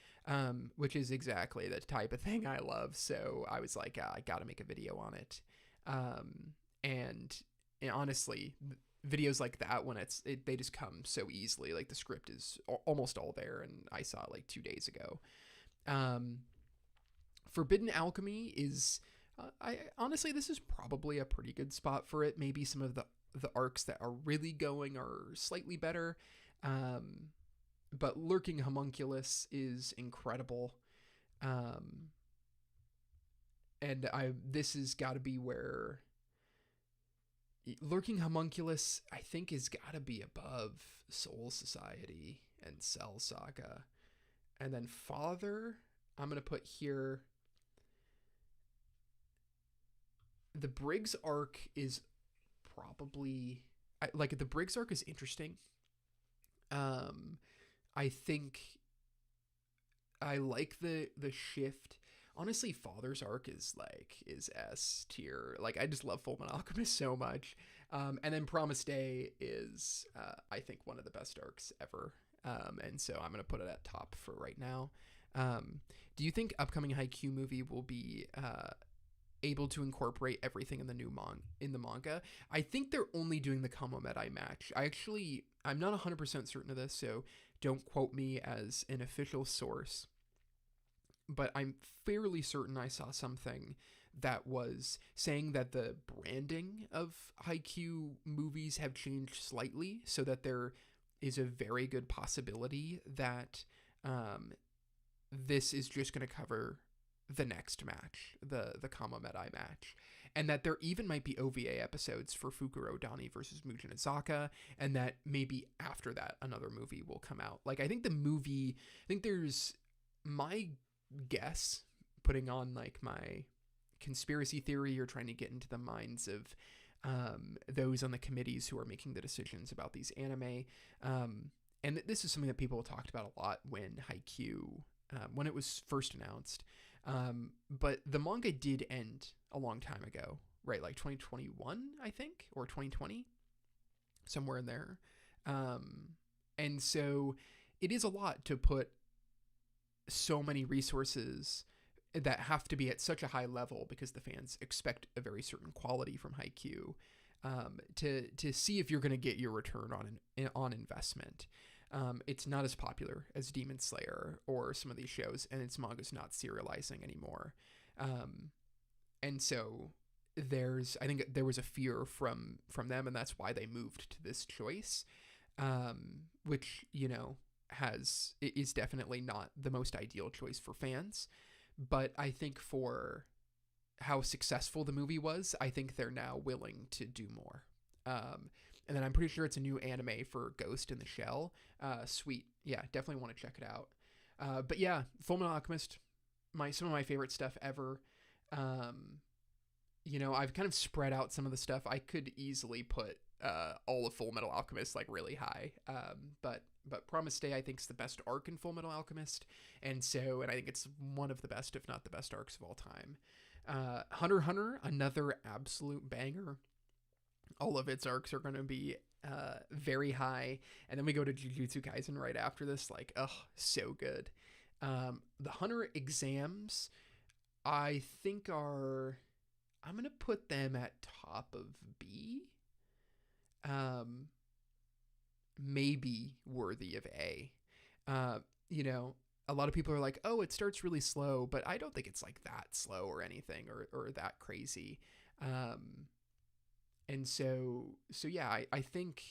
Which is exactly the type of thing I love. So I was like, I got to make a video on it. And honestly, videos like that, when they just come so easily. Like the script is almost all there, and I saw it like 2 days ago. Forbidden Alchemy is, I honestly, this is probably a pretty good spot for it. Maybe some of the arcs that are really going are slightly better. But Lurking Homunculus is incredible. And this has got to be where Lurking Homunculus, I think, has got to be above Soul Society and Cell Saga. And then Father, I'm going to put here. The Briggs arc is probably, the Briggs arc is interesting. I think I like the shift. Honestly, Father's arc is S tier. Like, I just love Fullmetal Alchemist so much. And then Promised Day is, I think, one of the best arcs ever. And so I'm gonna put it at top for right now. Um, do you think upcoming Haikyuu movie will be able to incorporate everything in the in the manga? I think they're only doing the Kamomedai match. I'm not 100% certain of this, so don't quote me as an official source, but I'm fairly certain I saw something that was saying that the branding of Haikyuu movies have changed slightly, so that there is a very good possibility that um, this is just going to cover the next match, the Kamomedai match, and that there even might be OVA episodes for Fukuro Dani versus Mugen Azaka, and that maybe after that another movie will come out. Like I think there's my guess, putting on like my conspiracy theory or trying to get into the minds of those on the committees who are making the decisions about these anime. And this is something that people talked about a lot when Haikyuu, when it was first announced. But the manga did end a long time ago, right? Like 2021, I think, or 2020, somewhere in there. And so it is a lot to put so many resources that have to be at such a high level because the fans expect a very certain quality from Haikyuu, to see if you're going to get your return on investment. It's not as popular as Demon Slayer or some of these shows, and its manga's not serializing anymore. And so I think there was a fear from them, and that's why they moved to this choice, which, is definitely not the most ideal choice for fans. But I think for how successful the movie was, I think they're now willing to do more. And then I'm pretty sure it's a new anime for Ghost in the Shell. Sweet. Yeah, definitely want to check it out. But yeah, Fullmetal Alchemist, some of my favorite stuff ever. I've kind of spread out some of the stuff. I could easily put all of Fullmetal Alchemist like really high. But Promised Day, I think, is the best arc in Fullmetal Alchemist. And I think it's one of the best, if not the best arcs of all time. Hunter x Hunter, another absolute banger. All of its arcs are going to be very high. And then we go to Jujutsu Kaisen right after this. Like, so good. The Hunter exams, I think I'm going to put them at top of B. Maybe worthy of A. A lot of people are like, oh, it starts really slow, but I don't think it's like that slow or anything or that crazy. And so yeah, I think,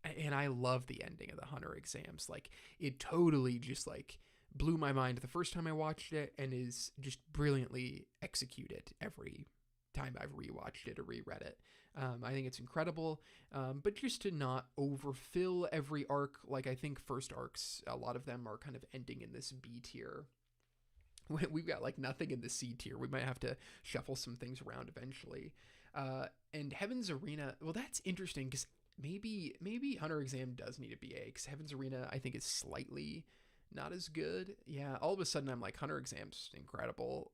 and I love the ending of the Hunter exams. Like, it totally just like blew my mind the first time I watched it, and is just brilliantly executed every time I've rewatched it or reread it. I think it's incredible, but just to not overfill every arc. Like, I think first arcs, a lot of them are kind of ending in this B tier. We've got like nothing in the C tier. We might have to shuffle some things around eventually. And Heaven's Arena, well, that's interesting because maybe Hunter Exam does need a BA, because Heaven's Arena, I think, is slightly not as good. Yeah, all of a sudden I'm like, Hunter Exam's incredible.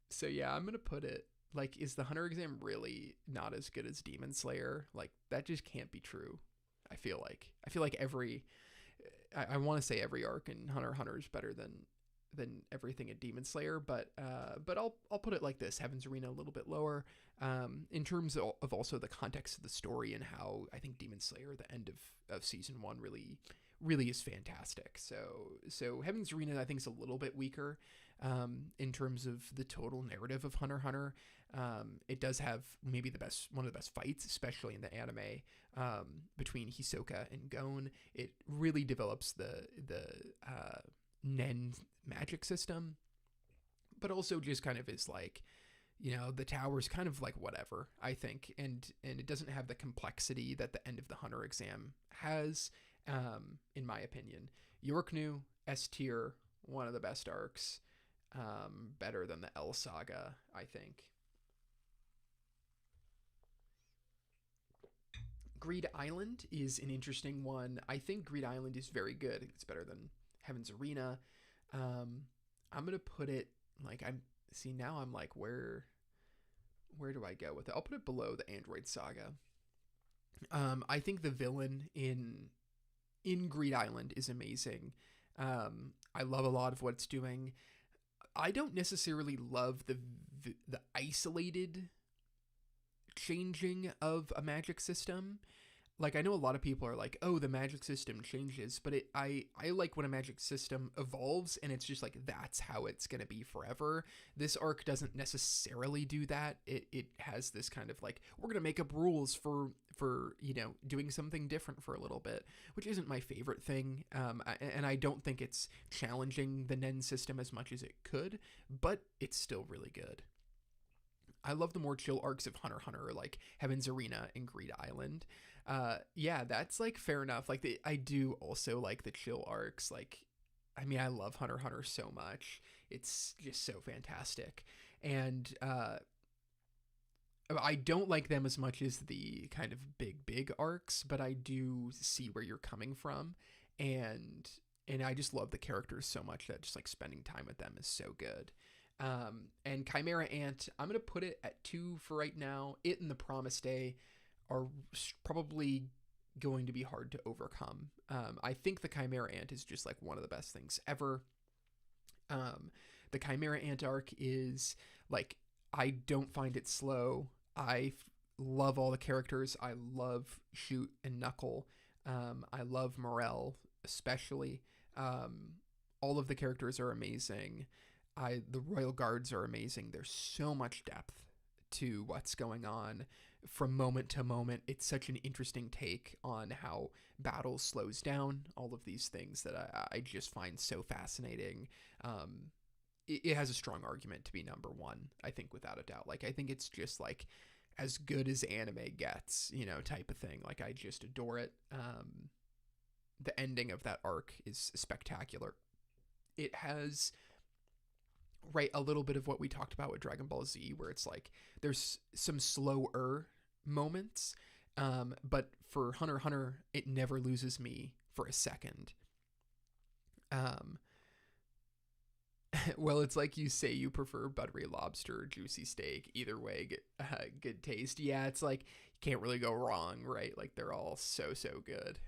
So yeah, I'm gonna put it like, is the Hunter Exam really not as good as Demon Slayer? Like, that just can't be true. I feel like I want to say every arc in Hunter x Hunter is better than everything in Demon Slayer, but I'll put it like this: Heaven's Arena a little bit lower, in terms of also the context of the story and how I think Demon Slayer, the end of season 1, really is fantastic. So Heaven's Arena, I think, is a little bit weaker in terms of the total narrative of Hunter x Hunter. It does have maybe one of the best fights, especially in the anime, between Hisoka and Gon. It really develops the Nen magic system, but also just kind of is like, the tower's kind of like whatever, I think, and it doesn't have the complexity that the end of the Hunter exam has, in my opinion. Yorknu, S tier, one of the best arcs, better than the L saga, I think. Greed Island is an interesting one. I think Greed Island is very good. It's better than Heaven's Arena. I'm gonna put it like, now I'm like, where do I go with it? I'll put it below the Android Saga. I think the villain in in Greed Island is amazing. I love a lot of what it's doing. I don't necessarily love the isolated changing of a magic system. Like, I know a lot of people are like, oh, the magic system changes, but I like when a magic system evolves and it's just like, that's how it's going to be forever. This arc doesn't necessarily do that. It has this kind of like, we're going to make up rules for, doing something different for a little bit, which isn't my favorite thing. And I don't think it's challenging the Nen system as much as it could, but it's still really good. I love the more chill arcs of Hunter x Hunter, like Heaven's Arena and Greed Island. Yeah, that's like fair enough. Like I do also like the chill arcs. Like, I mean, I love Hunter x Hunter so much. It's just so fantastic. And I don't like them as much as the kind of big arcs, but I do see where you're coming from. And I just love the characters so much that just like spending time with them is so good. And Chimera Ant, I'm going to put it at 2 for right now. It and the Promise Day are probably going to be hard to overcome. I think the Chimera Ant is just like one of the best things ever. The Chimera Ant arc is like, I don't find it slow. I love all the characters. I love Shoot and Knuckle. I love Morel, especially. All of the characters are amazing. The Royal Guards are amazing. There's so much depth to what's going on from moment to moment. It's such an interesting take on how battle slows down, all of these things that I just find so fascinating. It has a strong argument to be number 1, I think, without a doubt. Like, I think it's just like as good as anime gets, type of thing. Like, I just adore it. The ending of that arc is spectacular. It has a little bit of what we talked about with Dragon Ball Z, where it's like there's some slower moments, but for Hunter x Hunter, it never loses me for a second. Well, it's like you say you prefer buttery lobster or juicy steak. Either way, good taste. Yeah, it's like you can't really go wrong, right? Like, they're all so good.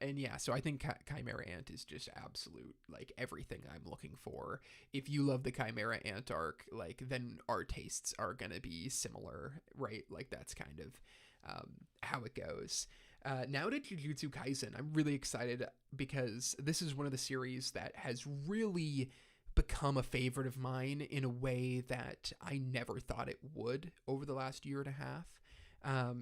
And yeah, so I think Chimera Ant is just absolute, like, everything I'm looking for. If you love the Chimera Ant arc, like, then our tastes are going to be similar, right? Like, that's kind of how it goes. Now to Jujutsu Kaisen. I'm really excited because this is one of the series that has really become a favorite of mine in a way that I never thought it would over the last year and a half.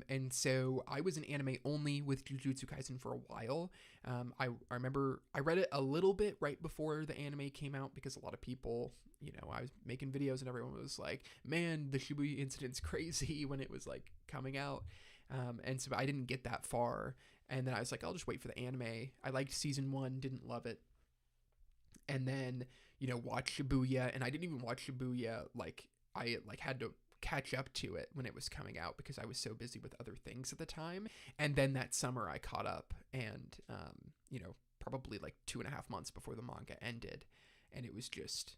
And so I was an anime only with Jujutsu Kaisen for a while. I remember I read it a little bit right before the anime came out because a lot of people, I was making videos and everyone was like, man, the Shibuya incident's crazy when it was like coming out. And so I didn't get that far. And then I was like, I'll just wait for the anime. I liked season 1, didn't love it. And then, watch Shibuya, and I didn't even watch Shibuya. Like, I had to catch up to it when it was coming out because I was so busy with other things at the time. And then that summer I caught up and, probably like 2.5 months before the manga ended. And it was just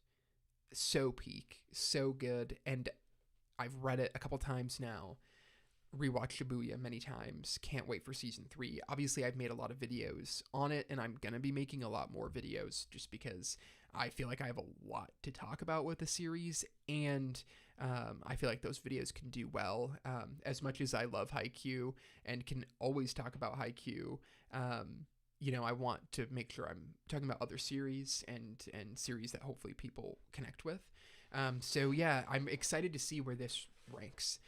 so peak, so good. And I've read it a couple times now, rewatched Shibuya many times, can't wait for season 3. Obviously, I've made a lot of videos on it, and I'm going to be making a lot more videos just because I feel like I have a lot to talk about with the series, and I feel like those videos can do well. As much as I love Haikyuu and can always talk about Haikyuu, I want to make sure I'm talking about other series and series that hopefully people connect with. So yeah, I'm excited to see where this ranks.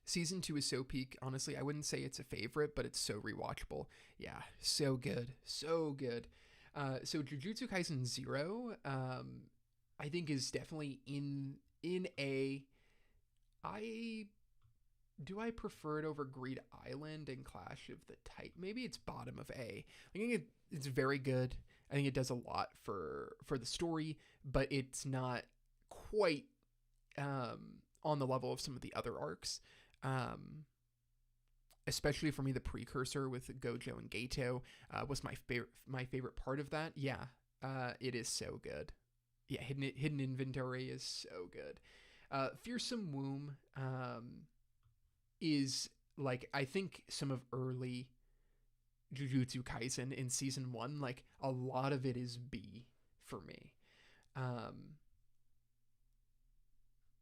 Season 2 is so peak. Honestly, I wouldn't say it's a favorite, but it's so rewatchable. Yeah, so good. So good. So Jujutsu Kaisen 0, I think is definitely in A. Do I prefer it over Greed Island and Clash of the Titan? Maybe it's bottom of A. I think it's very good. I think it does a lot for the story, but it's not quite on the level of some of the other arcs. Especially for me, the precursor with Gojo and Gato was my favorite part of that. Yeah, it is so good. Yeah, hidden inventory is so good. Fearsome Womb is like I think some of early Jujutsu Kaisen in season 1, like a lot of it is B for me. Um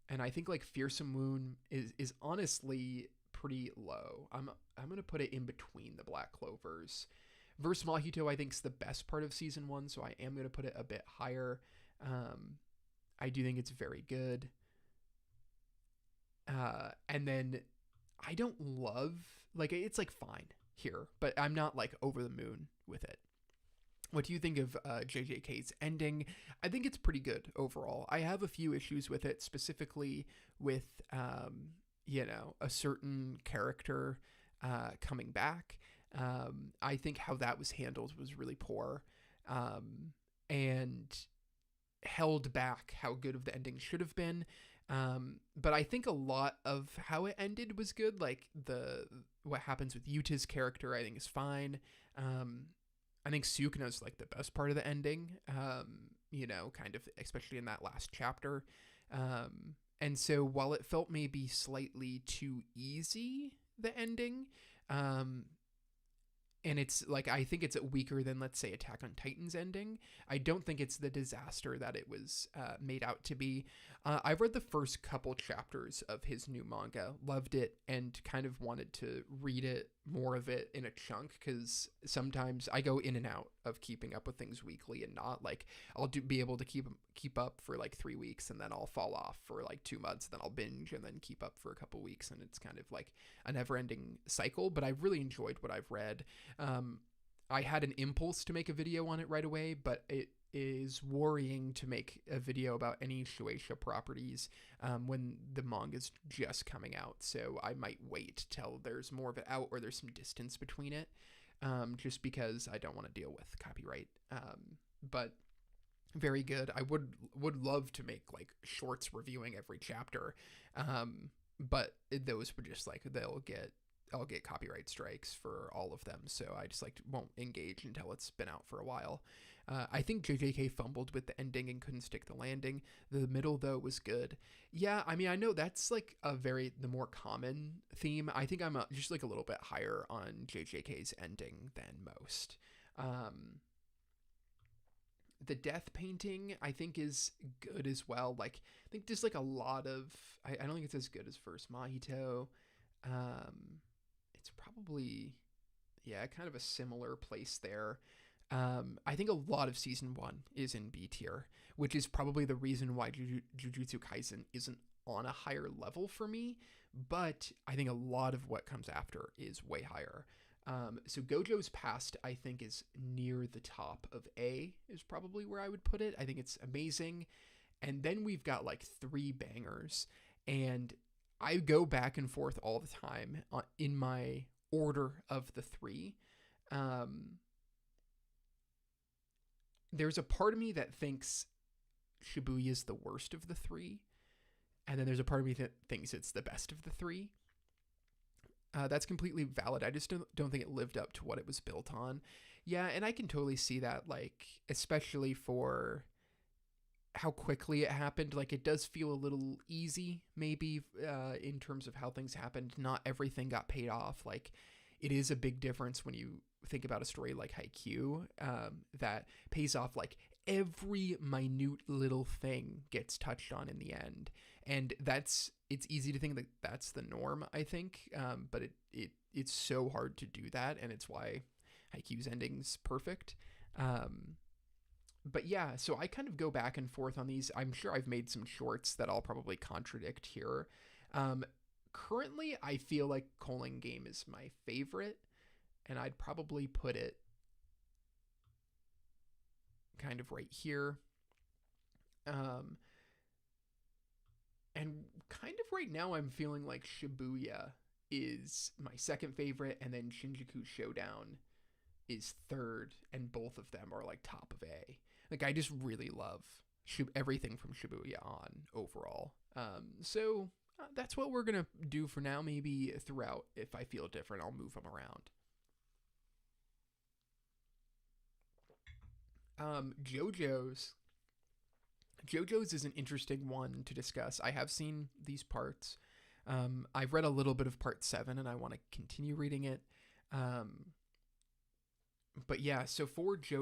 and I think like Fearsome Moon is honestly pretty low. I'm going to put it in between the Black Clovers. Verse Mahito I think is the best part of season 1, so I am going to put it a bit higher. I do think it's very good. And then I don't love, like, it's like fine here, but I'm not like over the moon with it. What do you think of JJK's ending? I think it's pretty good overall. I have a few issues with it, specifically with, a certain character coming back. I think how that was handled was really poor, and held back how good of the ending should have been. But I think a lot of how it ended was good. Like what happens with Yuta's character, I think is fine. I think Sukuna's like the best part of the ending. Kind of, especially in that last chapter. And so while it felt maybe slightly too easy, the ending, and it's like, I think it's weaker than, let's say, Attack on Titan's ending. I don't think it's the disaster that it was made out to be. I've read the first couple chapters of his new manga, loved it, and kind of wanted to read it, more of it in a chunk, because sometimes I go in and out of keeping up with things weekly and not. Like, I'll be able to keep up for like 3 weeks, and then I'll fall off for like 2 months, then I'll binge, and then keep up for a couple weeks, and it's kind of like a never-ending cycle. But I've really enjoyed what I've read. I had an impulse to make a video on it right away, but it is worrying to make a video about any Shueisha properties when the manga's just coming out. So I might wait till there's more of it out, or there's some distance between it, just because I don't want to deal with copyright. But very good. I would love to make like shorts reviewing every chapter, but those would just like, I'll get copyright strikes for all of them, so I just like won't engage until it's been out for a while. I think JJK fumbled with the ending and couldn't stick the landing. The middle, though, was good. Yeah, I mean, I know that's like the more common theme. I think I'm just like a little bit higher on JJK's ending than most. The death painting, I think, is good as well. Like, I think just like a lot of, I don't think it's as good as First Mahito. It's probably, kind of a similar place there. I think a lot of season 1 is in B tier, which is probably the reason why Jujutsu Kaisen isn't on a higher level for me, but I think a lot of what comes after is way higher. So Gojo's Past, I think, is near the top of A, is probably where I would put it. I think it's amazing. And then we've got like 3 bangers, and I go back and forth all the time in my order of the 3. There's a part of me that thinks Shibuya is the worst of the 3, and then there's a part of me that thinks it's the best of the 3. That's completely valid. I just don't think it lived up to what it was built on. Yeah, and I can totally see that, like, especially for how quickly it happened. Like, it does feel a little easy, maybe, in terms of how things happened. Not everything got paid off. Like, it is a big difference when you think about a story like Haikyuu, that pays off. Like, every minute little thing gets touched on in the end, and it's easy to think that that's the norm, I think, but it's so hard to do that, and it's why Haikyuu's ending's perfect. But yeah, so I kind of go back and forth on these. I'm sure I've made some shorts that I'll probably contradict here. Currently, I feel like Calling Game is my favorite, and I'd probably put it kind of right here. And kind of right now, I'm feeling like Shibuya is my second favorite, and then Shinjuku Showdown is third, and both of them are like top of A. Like, I just really love everything from Shibuya on overall. So that's what we're gonna do for now. Maybe throughout, if I feel different, I'll move them around. JoJo's is an interesting one to discuss. I have seen these parts. I've read a little bit of part 7 and I want to continue reading it. Um, but yeah, so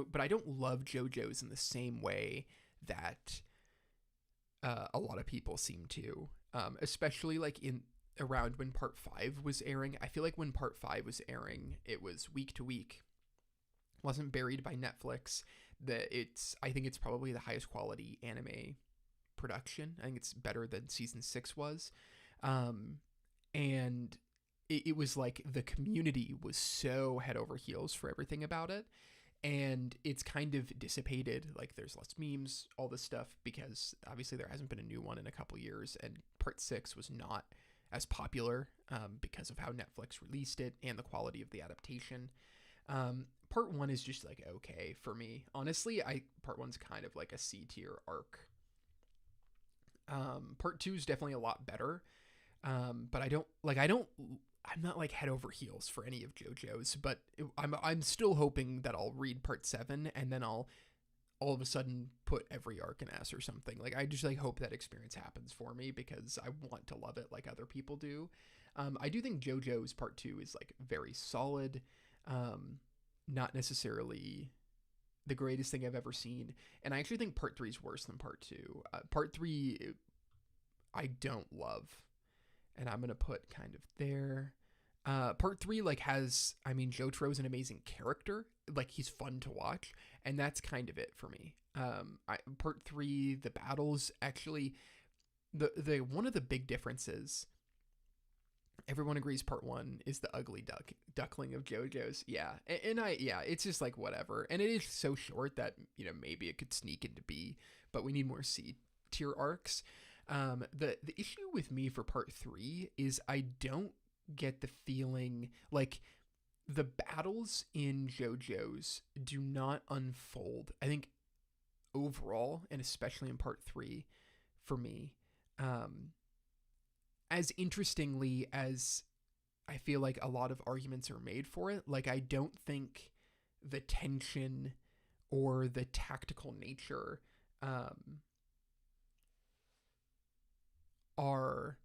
but I don't love JoJo's in the same way that a lot of people seem to, especially like in around when part 5 was airing. I feel like when part 5 was airing, it was week to week, wasn't buried by Netflix. I think it's probably the highest quality anime production. I think it's better than season 6 was. Um, and it was like the community was so head over heels for everything about it, and it's kind of dissipated. Like there's less memes, all this stuff, because obviously there hasn't been a new one in a couple years, and part 6 was not as popular because of how Netflix released it and the quality of the adaptation. Part 1 is just like okay for me, honestly. Part 1's kind of like a C tier arc. Part 2 is definitely a lot better. But I'm not like head over heels for any of JoJo's, but I'm still hoping that I'll read part 7 and then I'll all of a sudden put every arc in S or something. Like I just like hope that experience happens for me because I want to love it like other people do. I do think JoJo's part 2 is like very solid. Not necessarily the greatest thing I've ever seen, and I actually think part 3 is worse than part 2. Part 3 I don't love, and I'm gonna put kind of there. Part 3 like has, I mean, Jotaro's an amazing character, like he's fun to watch, and that's kind of it for me. Part 3, the battles actually, the one of the big differences, everyone agrees part 1 is the ugly duckling of JoJo's. Yeah, yeah, it's just like whatever, and it is so short that maybe it could sneak into B, but we need more C tier arcs. The issue with me for part 3 is I don't get the feeling like the battles in JoJo's do not unfold, I think, overall, and especially in part 3 for me, as interestingly as I feel like a lot of arguments are made for it. Like I don't think the tension or the tactical nature are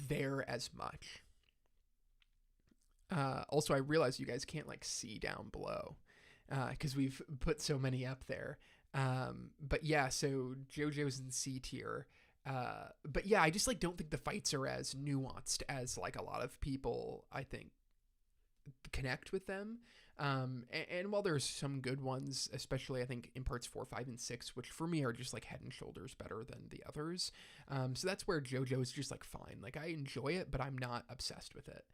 there as much. Also, I realize you guys can't like see down below because we've put so many up there. But yeah, so JoJo's in C tier. But yeah, I just like don't think the fights are as nuanced as like a lot of people I think connect with them. And while there's some good ones, especially I think in parts 4, 5, and 6, which for me are just like head and shoulders better than the others. So that's where JoJo is just like fine. Like I enjoy it, but I'm not obsessed with it.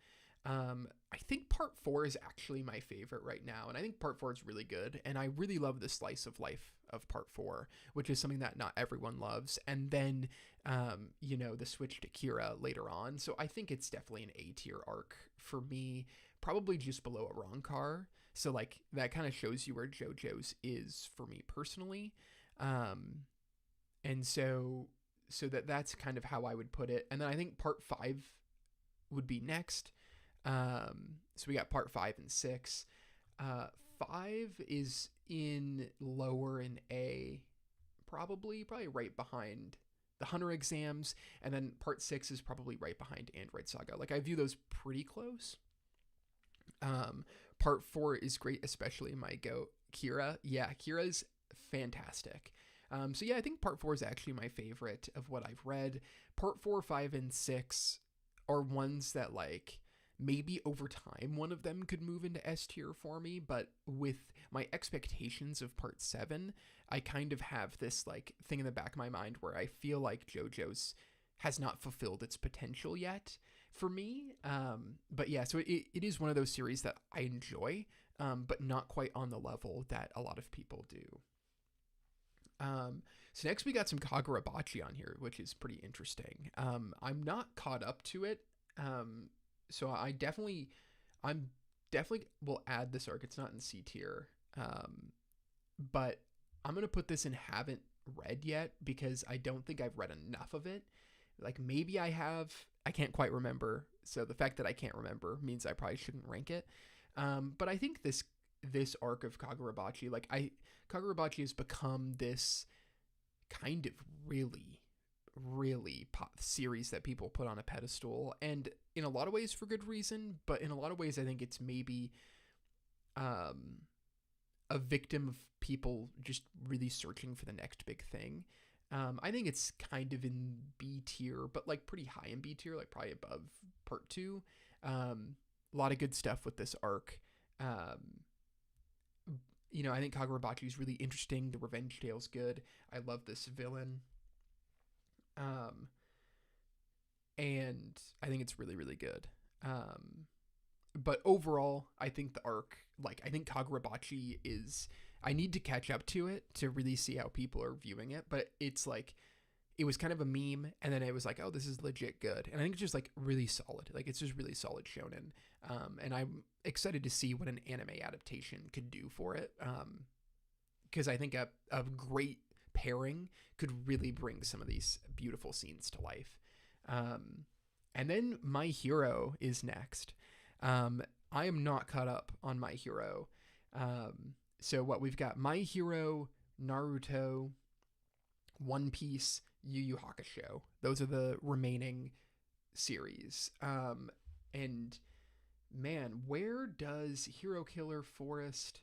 I think part 4 is actually my favorite right now, and I think part 4 is really good, and I really love the slice of life of part 4, which is something that not everyone loves, and then the switch to Kira later on. So I think it's definitely an A tier arc for me, probably just below a Roncar. So like that kind of shows you where JoJo's is for me personally. And so that's kind of how I would put it. And then I think part 5 would be next. So we got part 5 and 6. 5 is in lower in A, probably right behind the Hunter exams, and then part 6 is probably right behind Android Saga. Like I view those pretty close. Part 4 is great, especially my goat Kira. Yeah, Kira's fantastic. So yeah, I think part 4 is actually my favorite of what I've read. Part 4, 5, and 6 are ones that like maybe over time one of them could move into S tier for me, but with my expectations of part 7, I kind of have this like thing in the back of my mind where I feel like JoJo's has not fulfilled its potential yet for me. But yeah, so it is one of those series that I enjoy, but not quite on the level that a lot of people do. So next we got some Kagurabachi on here, which is pretty interesting. I'm not caught up to it. So I'm definitely will add this arc. It's not in C tier. But I'm going to put this in haven't read yet because I don't think I've read enough of it. Like maybe I have, I can't quite remember. So the fact that I can't remember means I probably shouldn't rank it. But I think this arc of Kagurabachi, Kagurabachi has become this kind of really, really series that people put on a pedestal, and in a lot of ways for good reason, but in a lot of ways I think it's maybe a victim of people just really searching for the next big thing. I think it's kind of in B tier, but like pretty high in B tier, like probably above part 2. A lot of good stuff with this arc. I think Kagurabachi is really interesting. The revenge tale's good. I love this villain. And I think it's really, really good. But overall, I think the arc, I think Kagurabachi is, I need to catch up to it to really see how people are viewing it. But it's it was kind of a meme, and then it was oh, this is legit good. And I think it's just really solid. It's just really solid shonen. And I'm excited to see what an anime adaptation could do for it. Because I think a great pairing could really bring some of these beautiful scenes to life. And then My Hero is next. I am not caught up on My Hero. So what we've got: My Hero, Naruto, One Piece, Yu Yu Hakusho. Those are the remaining series. And man, where does Hero Killer, Forest,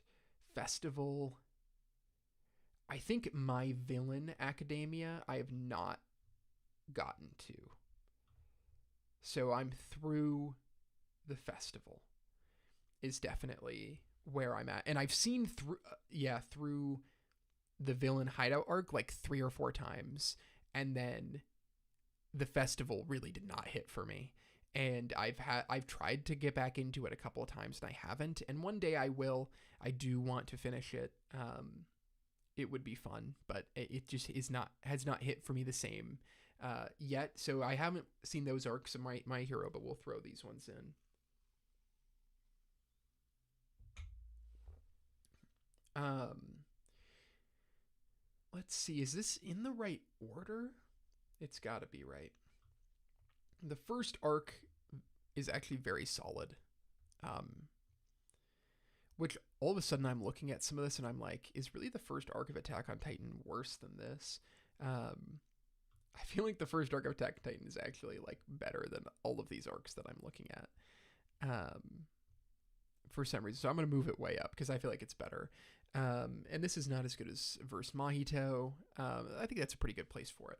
Festival? I think My Villain Academia I have not gotten to. So I'm through the Festival is definitely where I'm at. And I've seen through the Villain Hideout arc 3 or 4 times. And then the Festival really did not hit for me. And I've tried to get back into it a couple of times and I haven't. And one day I will. I do want to finish it. It would be fun, but it just has not hit for me the same yet. So I haven't seen those arcs of My Hero, but we'll throw these ones in. Let's see. Is this in the right order? It's got to be right. The first arc is actually very solid. Which all of a sudden I'm looking at some of this and I'm is really the first arc of Attack on Titan worse than this? I feel like the first arc of Attack on Titan is actually better than all of these arcs that I'm looking at. For some reason. So I'm going to move it way up because I feel like it's better. And this is not as good as Verse Mahito. I think that's a pretty good place for it.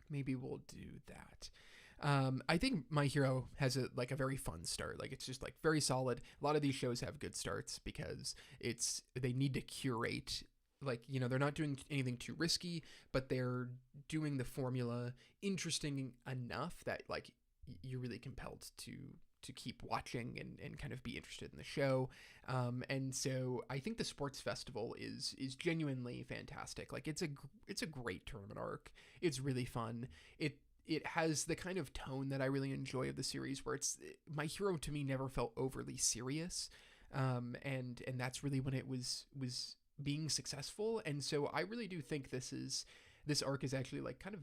Maybe we'll do that. I think My Hero has a very fun start. It's just very solid. A lot of these shows have good starts because they need to curate. They're not doing anything too risky, but they're doing the formula interesting enough that you're really compelled to keep watching and kind of be interested in the show. And so I think the Sports Festival is genuinely fantastic. It's a great tournament arc. It's really fun. It has the kind of tone that I really enjoy of the series, where My Hero to me never felt overly serious. And that's really when it was being successful. And so I really do think this arc is actually kind of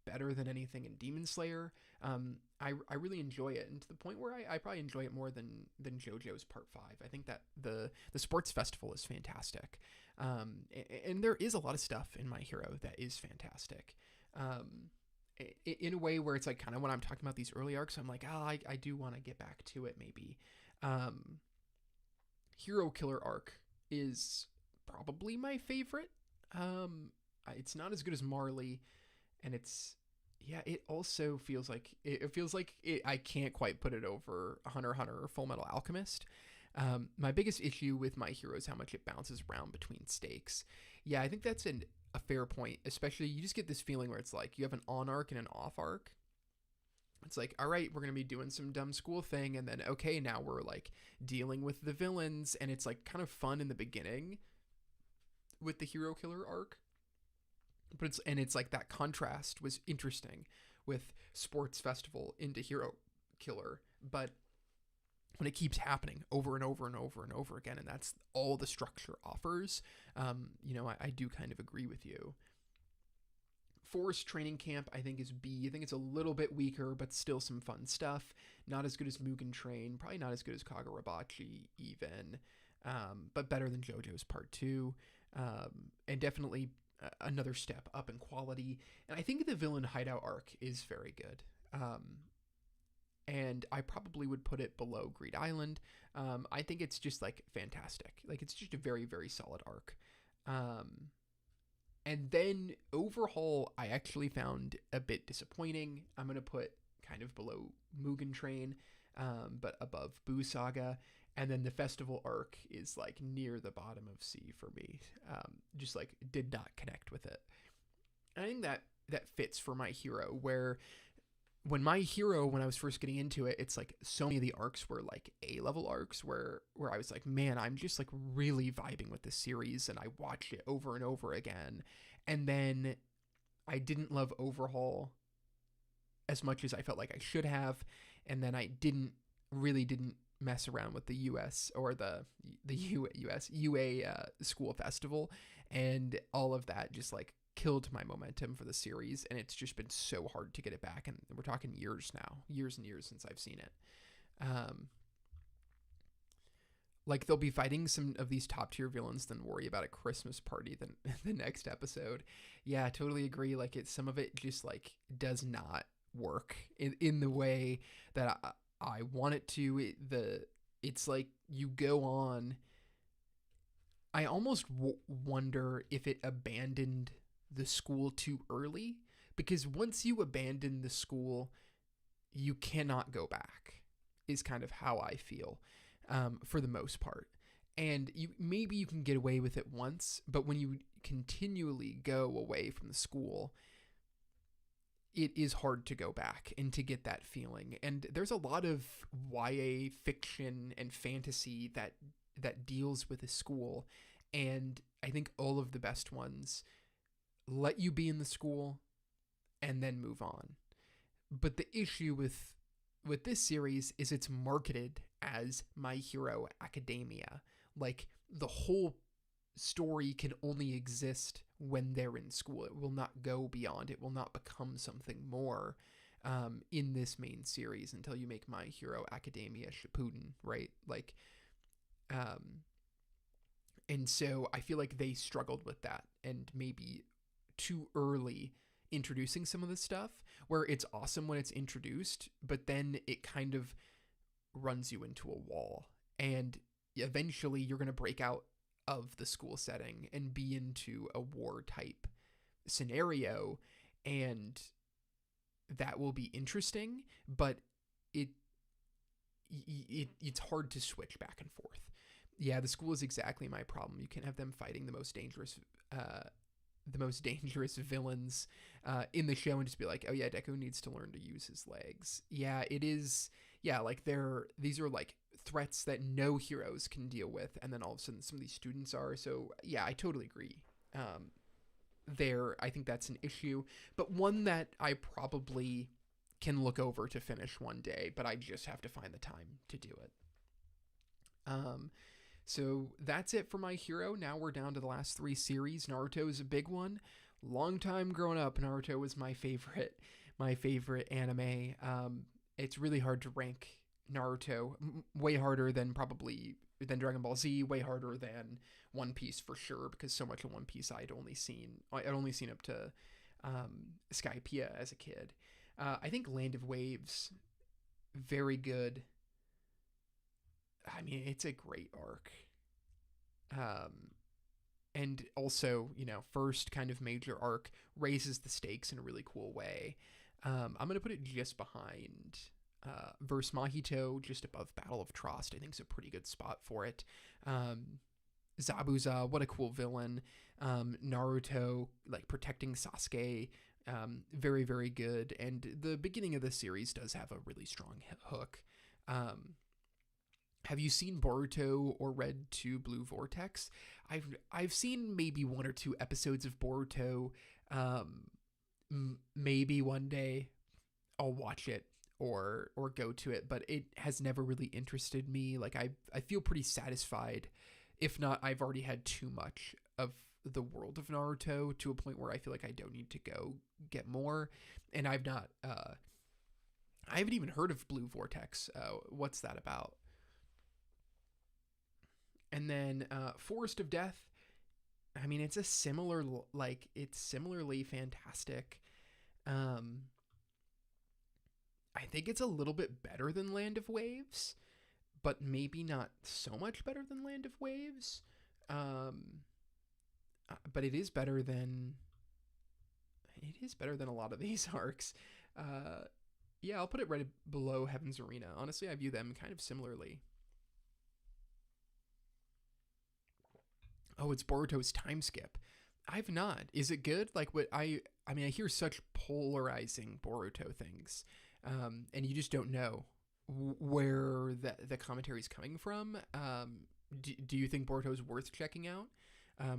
better than anything in Demon Slayer. I really enjoy it, and to the point where I probably enjoy it more than JoJo's Part 5. I think that the Sports Festival is fantastic. And there is a lot of stuff in My Hero that is fantastic. In a way where it's kind of when I'm talking about these early arcs, I'm I do want to get back to it maybe. Hero Killer arc is probably my favorite. It's not as good as Marley, and it also feels like I can't quite put it over Hunter x Hunter or Full Metal Alchemist. My biggest issue with My Hero is how much it bounces around between stakes. Yeah, I think that's a fair point. Especially, you just get this feeling where it's you have an on arc and an off arc. It's all right, we're going to be doing some dumb school thing, and then, okay, now we're dealing with the villains, and it's kind of fun in the beginning with the Hero Killer arc. But it's that contrast was interesting with Sports Festival into Hero Killer, but when it keeps happening over and over and over and over again, and that's all the structure offers, I do kind of agree with you. Forest Training Camp, I think, is B. I think it's a little bit weaker, but still some fun stuff. Not as good as Mugen Train, probably not as good as Kagurabachi even, but better than JoJo's Part 2. And definitely another step up in quality. And I think the villain hideout arc is very good. And I probably would put it below Greed Island. I think it's just like fantastic. Like it's just a very, very solid arc. And then Overhaul, I actually found a bit disappointing. I'm going to put kind of below Mugen Train, but above Boo Saga. And then the festival arc is like near the bottom of C for me. Just like did not connect with it. And I think that fits for My Hero, where when My Hero, when I was first getting into it, it's like so many of the arcs were like A-level arcs where I was like, man, I'm just like really vibing with this series, and I watched it over and over again. And then I didn't love Overhaul as much as I felt like I should have, and then I didn't mess around with the US or the UA school festival, and all of that just like killed my momentum for the series, and it's just been so hard to get it back, and we're talking years and years since I've seen it. Like they'll be fighting some of these top tier villains, then worry about a Christmas party then the next episode. Yeah, I totally agree. Like some of it just like does not work in the way that I want it to. It's like you go on. I almost wonder if it abandoned the school too early, because once you abandon the school, you cannot go back, is kind of how I feel, for the most part. And maybe you can get away with it once, but when you continually go away from the school, it is hard to go back and to get that feeling. And there's a lot of YA fiction and fantasy that deals with a school, and I think all of the best ones let you be in the school and then move on. But the issue with this series is it's marketed as My Hero Academia. Like the whole story can only exist when they're in school. It will not go beyond. It will not become something more in this main series until you make My Hero Academia Shippuden, right? Like, and so I feel like they struggled with that, and maybe too early introducing some of this stuff, where it's awesome when it's introduced, but then it kind of runs you into a wall, and eventually you're going to break out of the school setting and be into a war type scenario, and that will be interesting, but it's hard to switch back and forth. Yeah, the school is exactly my problem. You can't have them fighting the most dangerous villains in the show and just be like, oh yeah, Deku needs to learn to use his legs. Yeah, it is. Yeah, like these are like threats that no heroes can deal with, and then all of a sudden some of these students are. So yeah, I totally agree. I think that's an issue, but one that I probably can look over to finish one day, but I just have to find the time to do it. So that's it for My Hero. Now we're down to the last 3 series. Naruto is a big one. Long time growing up, Naruto was my favorite anime. It's really hard to rank Naruto. Way harder than Dragon Ball Z. Way harder than One Piece for sure, because so much of One Piece I'd only seen up to Skypiea as a kid. I think Land of Waves, very good. I mean, it's a great arc. And also, first kind of major arc, raises the stakes in a really cool way. I'm going to put it just behind Verse Mahito, just above Battle of Trost. I think is a pretty good spot for it. Zabuza, what a cool villain. Naruto, like protecting Sasuke, very, very good. And the beginning of the series does have a really strong hook. Have you seen Boruto or read 2 Blue Vortex? I've seen maybe 1 or 2 episodes of Boruto. Maybe one day I'll watch it or go to it, but it has never really interested me. Like I feel pretty satisfied. If not, I've already had too much of the world of Naruto to a point where I feel like I don't need to go get more. And I haven't even heard of Blue Vortex. What's that about? And then Forest of Death, I mean, it's a similar, like, it's similarly fantastic. Um, I think it's a little bit better than Land of Waves, but maybe not so much better than Land of Waves. Um, but it is better than a lot of these arcs. Uh, yeah, I'll put it right below Heaven's Arena. Honestly, I view them kind of similarly. Oh, it's Boruto's time skip. I've not. Is it good? Like what I mean, I hear such polarizing Boruto things, and you just don't know where the commentary is coming from. Do you think Boruto is worth checking out,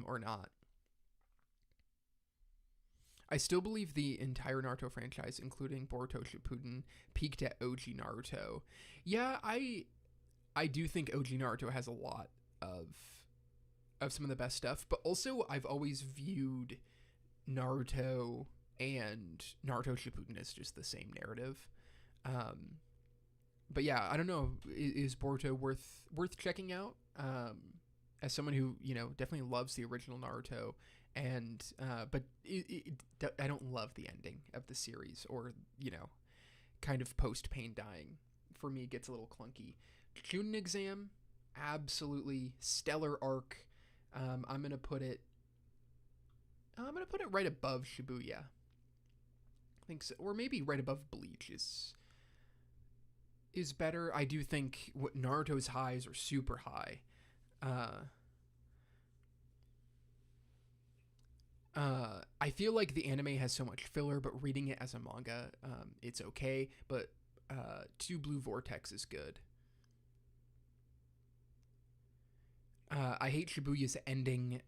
or not? I still believe the entire Naruto franchise, including Boruto Shippuden, peaked at OG Naruto. Yeah, I do think OG Naruto has a lot of some of the best stuff, but also I've always viewed Naruto and Naruto Shippuden as just the same narrative. Um, but yeah, I don't know. Is Boruto worth checking out? As someone who definitely loves the original Naruto, and but I don't love the ending of the series, or kind of post pain dying. For me, it gets a little clunky. Chunin exam, absolutely stellar arc. I'm gonna put it. Right above Shibuya. I think so, or maybe right above Bleach is better. I do think Naruto's highs are super high. Uh, I feel like the anime has so much filler, but reading it as a manga, it's okay. But Two Blue Vortex is good. I hate Shibuya's ending,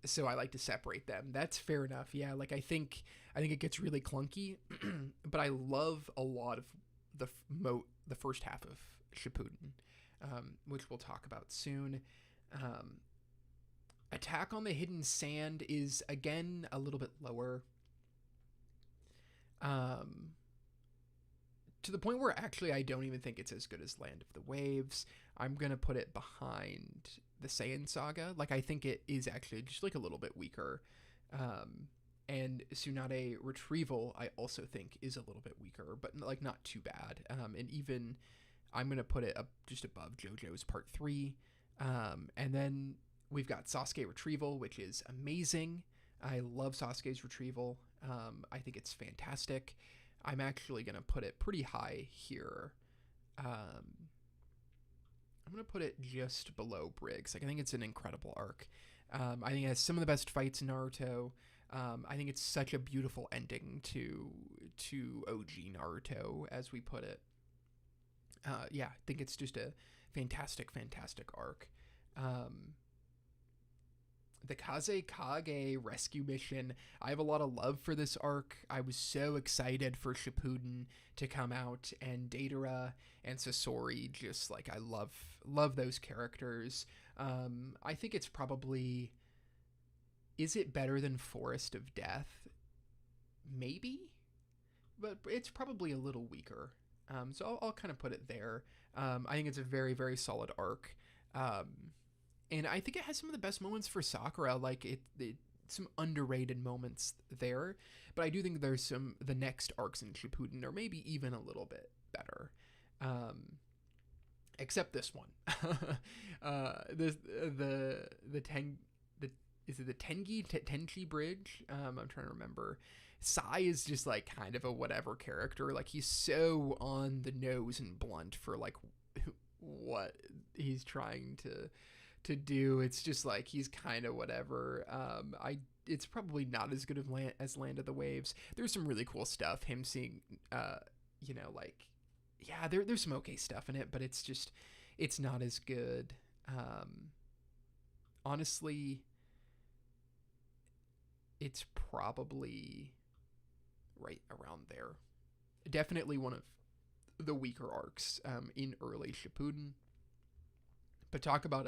so I like to separate them. That's fair enough. Yeah, like I think it gets really clunky, but I love a lot of the first half of Shippuden, which we'll talk about soon. Um, Attack on the Hidden Sand is again a little bit lower. Um, to the point where actually I don't even think it's as good as Land of the Waves. I'm gonna put it behind the Saiyan Saga. Like I think it is actually just like a little bit weaker. Um, and Tsunade Retrieval I also think is a little bit weaker, but like not too bad. And even I'm gonna put it up just above JoJo's Part 3. And then we've got Sasuke Retrieval, which is amazing. I love Sasuke's Retrieval. I think it's fantastic. I'm actually going to put it pretty high here. I'm going to put it just below Briggs. Like, I think it's an incredible arc. I think it has some of the best fights in Naruto. I think it's such a beautiful ending to OG Naruto, as we put it. Yeah, I think it's just a fantastic, fantastic arc. The Kaze Kage rescue mission. I have a lot of love for this arc. I was so excited for Shippuden to come out, and Deidara and Sasori, just like I love those characters. I think it's probably, is it better than Forest of Death? Maybe, but it's probably a little weaker. So I'll kind of put it there. I think it's a very, very solid arc. And I think it has some of the best moments for Sakura. Like some underrated moments there. But I do think there's the next arcs in Shippuden are maybe even a little bit better. Except this one. Is it the Tenchi Bridge? I'm trying to remember. Sai is just like kind of a whatever character. Like he's so on the nose and blunt for like what he's trying to do. It's just like he's kind of whatever. It's probably not as good as Land of the Waves. There's some really cool stuff. Him seeing, like, yeah, there's some okay stuff in it, but it's not as good. Honestly, it's probably right around there. Definitely one of the weaker arcs in early Shippuden. But talk about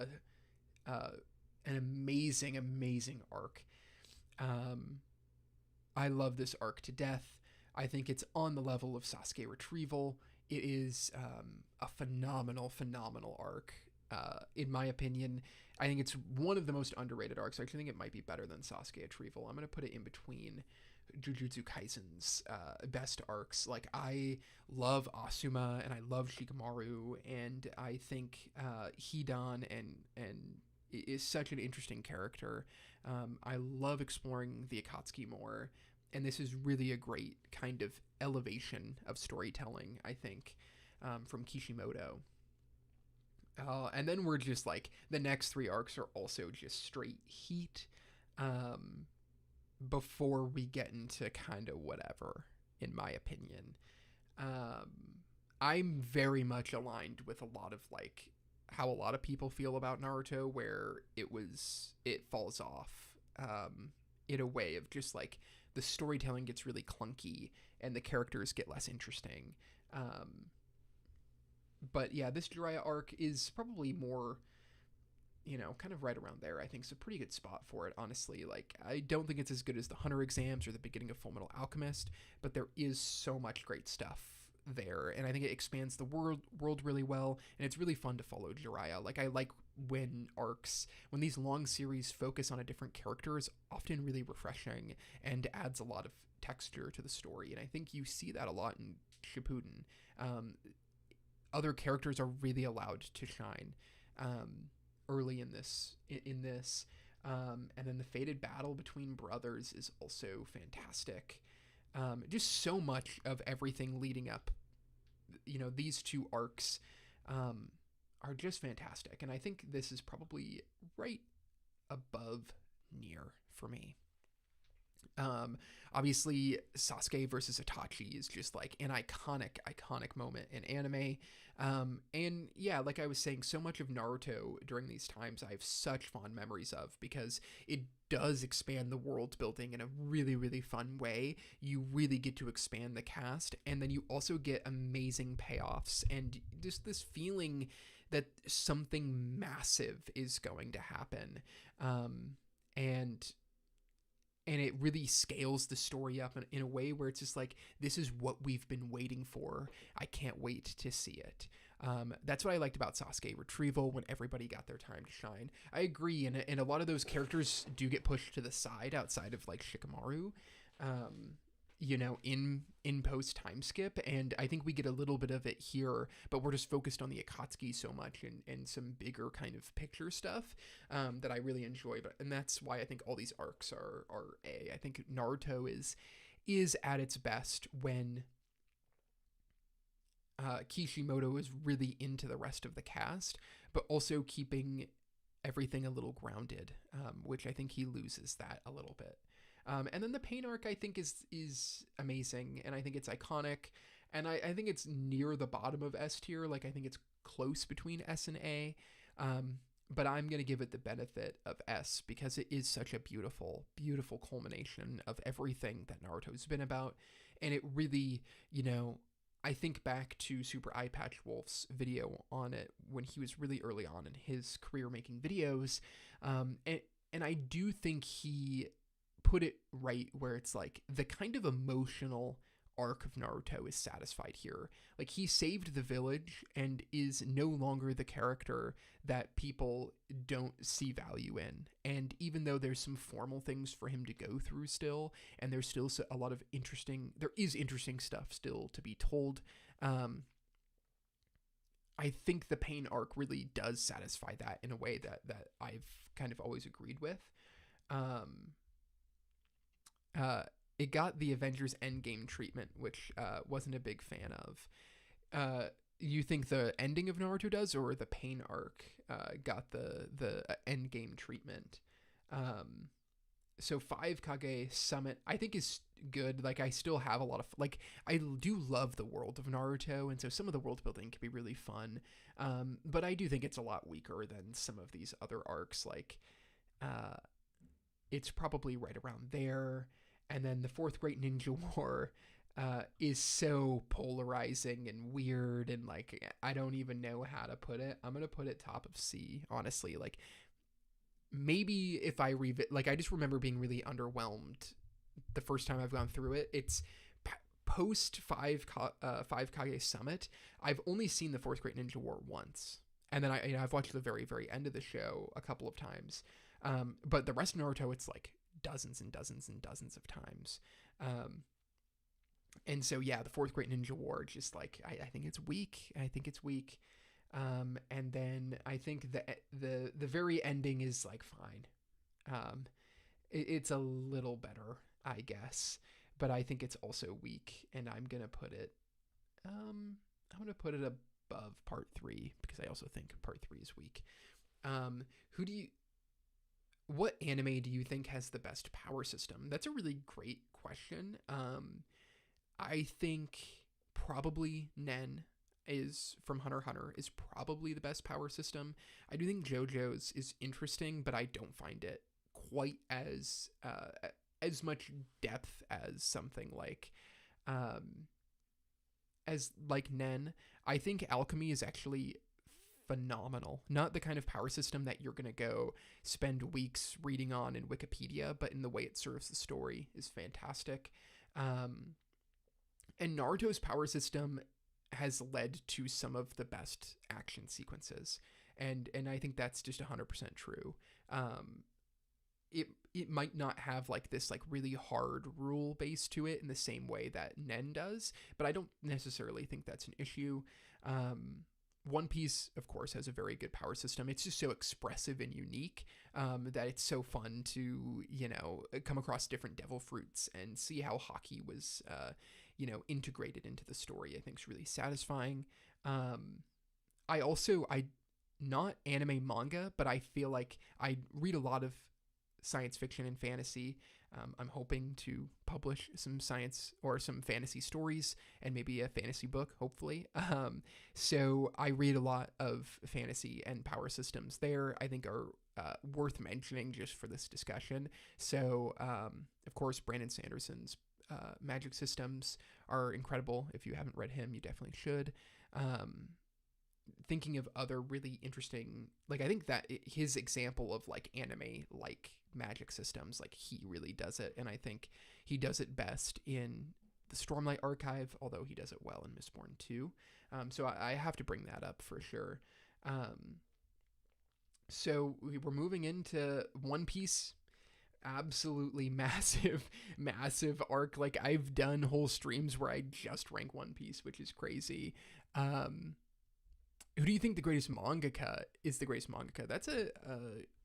an amazing, amazing arc. I love this arc to death. I think it's on the level of Sasuke Retrieval. It is a phenomenal, phenomenal arc. In my opinion, I think it's one of the most underrated arcs. I actually think it might be better than Sasuke Retrieval. I'm going to put it in between Jujutsu Kaisen's best arcs. Like, I love Asuma and I love Shikamaru, and I think Hidan and is such an interesting character. I love exploring the Akatsuki more, and this is really a great kind of elevation of storytelling, I think, from Kishimoto. And then we're just like, the next three arcs are also just straight heat, before we get into kind of whatever, in my opinion. Um, I'm very much aligned with a lot of like how a lot of people feel about Naruto, where it falls off, in a way of just like the storytelling gets really clunky and the characters get less interesting. Um, but yeah, this Jiraiya arc is probably more, kind of right around there. I think it's a pretty good spot for it, honestly. Like, I don't think it's as good as the Hunter exams or the beginning of Full Metal Alchemist, but there is so much great stuff there, and I think it expands the world really well, and it's really fun to follow Jiraiya. Like, I like when these long series focus on a different character is often really refreshing and adds a lot of texture to the story, and I think you see that a lot in Shippuden. Other characters are really allowed to shine. Early in this, and then the fated battle between brothers is also fantastic. Just so much of everything leading up, these two arcs, are just fantastic, and I think this is probably right above Nier for me. Obviously, Sasuke versus Itachi is just like an iconic moment in anime. And yeah, like I was saying, so much of Naruto during these times I have such fond memories of, because it does expand the world building in a really, really fun way. You really get to expand the cast, and then you also get amazing payoffs and just this feeling that something massive is going to happen. And it really scales the story up in a way where it's just like, this is what we've been waiting for. I can't wait to see it. That's what I liked about Sasuke Retrieval, when everybody got their time to shine. I agree, and a lot of those characters do get pushed to the side outside of like Shikamaru, in post time skip, and I think we get a little bit of it here, but we're just focused on the Akatsuki so much, and some bigger kind of picture stuff, that I really enjoy. And that's why I think all these arcs are A. I think Naruto is at its best when Kishimoto is really into the rest of the cast, but also keeping everything a little grounded, which I think he loses that a little bit. And then the Pain arc, I think, is amazing, and I think it's iconic, and I think it's near the bottom of S tier. Like, I think it's close between S and A, but I'm going to give it the benefit of S, because it is such a beautiful, beautiful culmination of everything that Naruto's been about, and it really, I think back to Super Eye Patch Wolf's video on it when he was really early on in his career making videos, and I do think he put it right where it's like the kind of emotional arc of Naruto is satisfied here. Like, he saved the village and is no longer the character that people don't see value in. And even though there's some formal things for him to go through still, and there's still a lot of interesting stuff still to be told, I think the Pain arc really does satisfy that in a way that I've kind of always agreed with. It got the Avengers Endgame treatment, which wasn't a big fan of. You think the ending of Naruto does, or the Pain arc got the Endgame treatment? So 5 Kage Summit, I think, is good. Like, I still have a lot of, like, I do love the world of Naruto, and so some of the world building can be really fun. But I do think it's a lot weaker than some of these other arcs. Like, it's probably right around there. And then the Fourth Great Ninja War is so polarizing and weird, and like, I don't even know how to put it. I'm gonna put it top of C, honestly. Like, maybe if I like, I just remember being really underwhelmed the first time I've gone through it. It's post 5 Kage Summit. I've only seen the Fourth Great Ninja War once, And then I've watched the very, very end of the show a couple of times. But the rest of Naruto, it's like dozens and dozens and dozens of times. And so, yeah, the Fourth Great Ninja War, just like, I think it's weak. I think it's weak. And then I think the very ending is like fine. It's a little better, I guess, but I think it's also weak, and I'm gonna put it above part 3 because I also think part 3 is weak. What anime do you think has the best power system? That's a really great question. I think probably Nen is from Hunter x Hunter is probably the best power system. I do think JoJo's is interesting, but I don't find it quite as much depth as something like Nen. I think alchemy is actually phenomenal. Not the kind of power system that you're going to go spend weeks reading on in Wikipedia, but in the way it serves the story is fantastic. And Naruto's power system has led to some of the best action sequences. And I think that's just 100% true. It might not have like this like really hard rule base to it in the same way that Nen does, but I don't necessarily think that's an issue. One Piece, of course, has a very good power system. It's just so expressive and unique that it's so fun to, come across different devil fruits and see how hockey was, integrated into the story. I think is really satisfying. I not anime manga, but I feel like I read a lot of science fiction and fantasy. I'm hoping to publish some science or some fantasy stories and maybe a fantasy book, hopefully. So I read a lot of fantasy, and power systems there I think are worth mentioning just for this discussion. So, of course, Brandon Sanderson's magic systems are incredible. If you haven't read him, you definitely should. Thinking of other really interesting, like I think that his example of like anime like magic systems, like he really does it, and I think he does it best in the Stormlight Archive, although he does it well in Mistborn too. So I have to bring that up for sure. So we're moving into One Piece. Absolutely massive arc. Like I've done whole streams where I just rank One Piece, which is crazy. Who do you think the greatest mangaka is? The greatest mangaka? That's a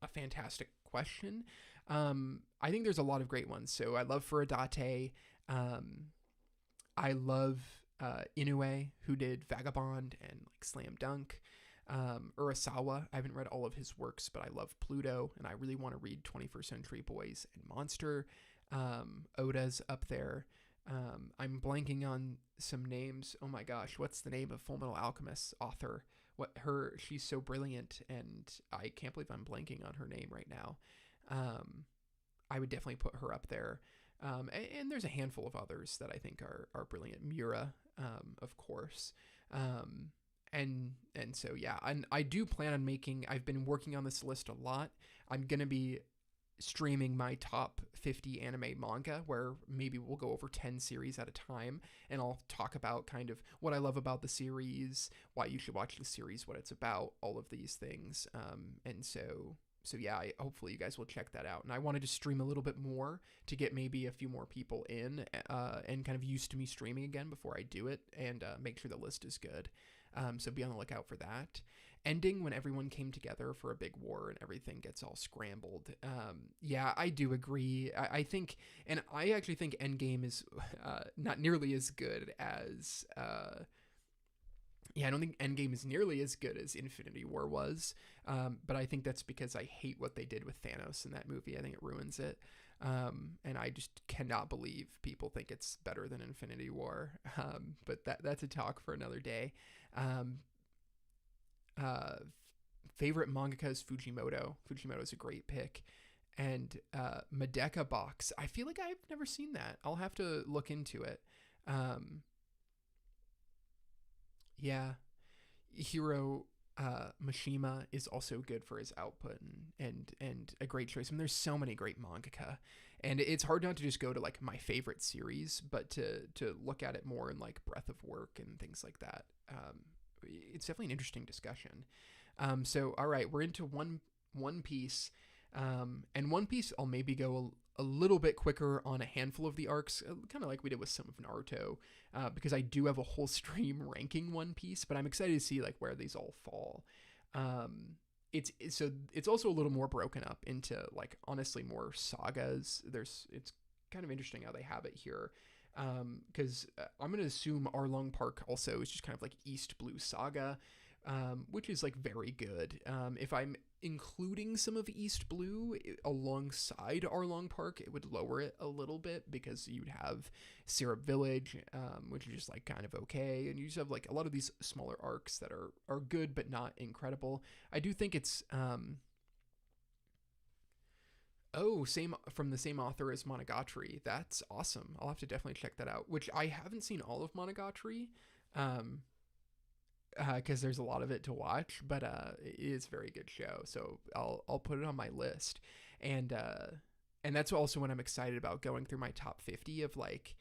fantastic question. I think there's a lot of great ones. So I love Furadate. I love Inoue, who did Vagabond and like Slam Dunk. Urasawa, I haven't read all of his works, but I love Pluto, and I really want to read 21st Century Boys and Monster. Oda's up there. I'm blanking on some names. Oh my gosh, what's the name of Fullmetal Alchemist author? She's so brilliant, and I can't believe I'm blanking on her name right now. I would definitely put her up there. And there's a handful of others that I think are brilliant. Mura, of course. And so, yeah, and I do plan on I've been working on this list a lot. I'm going to be streaming my top 50 anime manga, where maybe we'll go over 10 series at a time, and I'll talk about kind of what I love about the series, why you should watch the series, what it's about, all of these things. And so yeah, hopefully you guys will check that out. And I wanted to stream a little bit more to get maybe a few more people in, and kind of used to me streaming again before I do it, and make sure the list is good. So be on the lookout for that. Ending when everyone came together for a big war and everything gets all scrambled. Yeah, I do agree. I think, and I actually think Endgame is not nearly as good as... I don't think Endgame is nearly as good as Infinity War was, but I think that's because I hate what they did with Thanos in that movie. I think it ruins it. And I just cannot believe people think it's better than Infinity War. But that's a talk for another day. Favorite mangaka is Fujimoto. Fujimoto is a great pick. And Madoka Box. I feel like I've never seen that. I'll have to look into it. Yeah. Hiro Mishima is also good for his output and a great choice. I mean, there's so many great mangaka, and it's hard not to just go to like my favorite series, but to look at it more in like breadth of work and things like that. It's definitely an interesting discussion. So all right, we're into One Piece, and One Piece I'll maybe go a little bit quicker on a handful of the arcs, kind of like we did with some of Naruto, because I do have a whole stream ranking One Piece, but I'm excited to see like where these all fall. It's also a little more broken up into like honestly more sagas. It's kind of interesting how they have it here, because I'm gonna assume Arlong Park also is just kind of like East Blue Saga, which is like very good. If I'm including some of East Blue alongside Arlong Park, it would lower it a little bit because you'd have Syrup Village, which is just like kind of okay, and you just have like a lot of these smaller arcs that are good but not incredible. I do think it's same from the same author as Monogatari. That's awesome. I'll have to definitely check that out. Which I haven't seen all of Monogatari. Because there's a lot of it to watch, but it is a very good show. So I'll put it on my list, and that's also what I'm excited about going through my top 50 of like.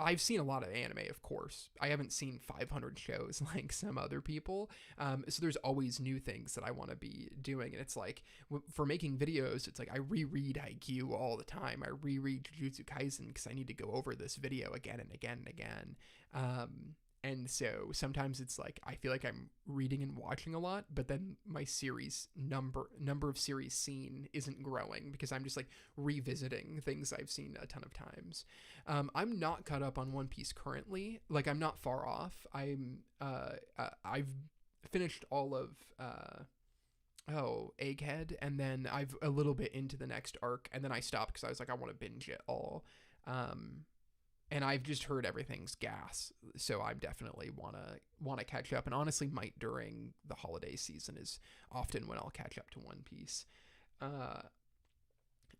I've seen a lot of anime, of course. I haven't seen 500 shows like some other people. So there's always new things that I want to be doing. And it's like, for making videos, it's like I reread Haikyuu all the time. I reread Jujutsu Kaisen because I need to go over this video again and again and again. And so sometimes it's like I feel like I'm reading and watching a lot, but then my series number of series seen isn't growing because I'm just like revisiting things I've seen a ton of times. I'm not caught up on One Piece currently. Like I'm not far off. I've finished all of Egghead, and then I've a little bit into the next arc, and then I stopped because I was like I want to binge it all. And I've just heard everything's gas, so I definitely wanna catch up. And honestly, might during the holiday season is often when I'll catch up to One Piece.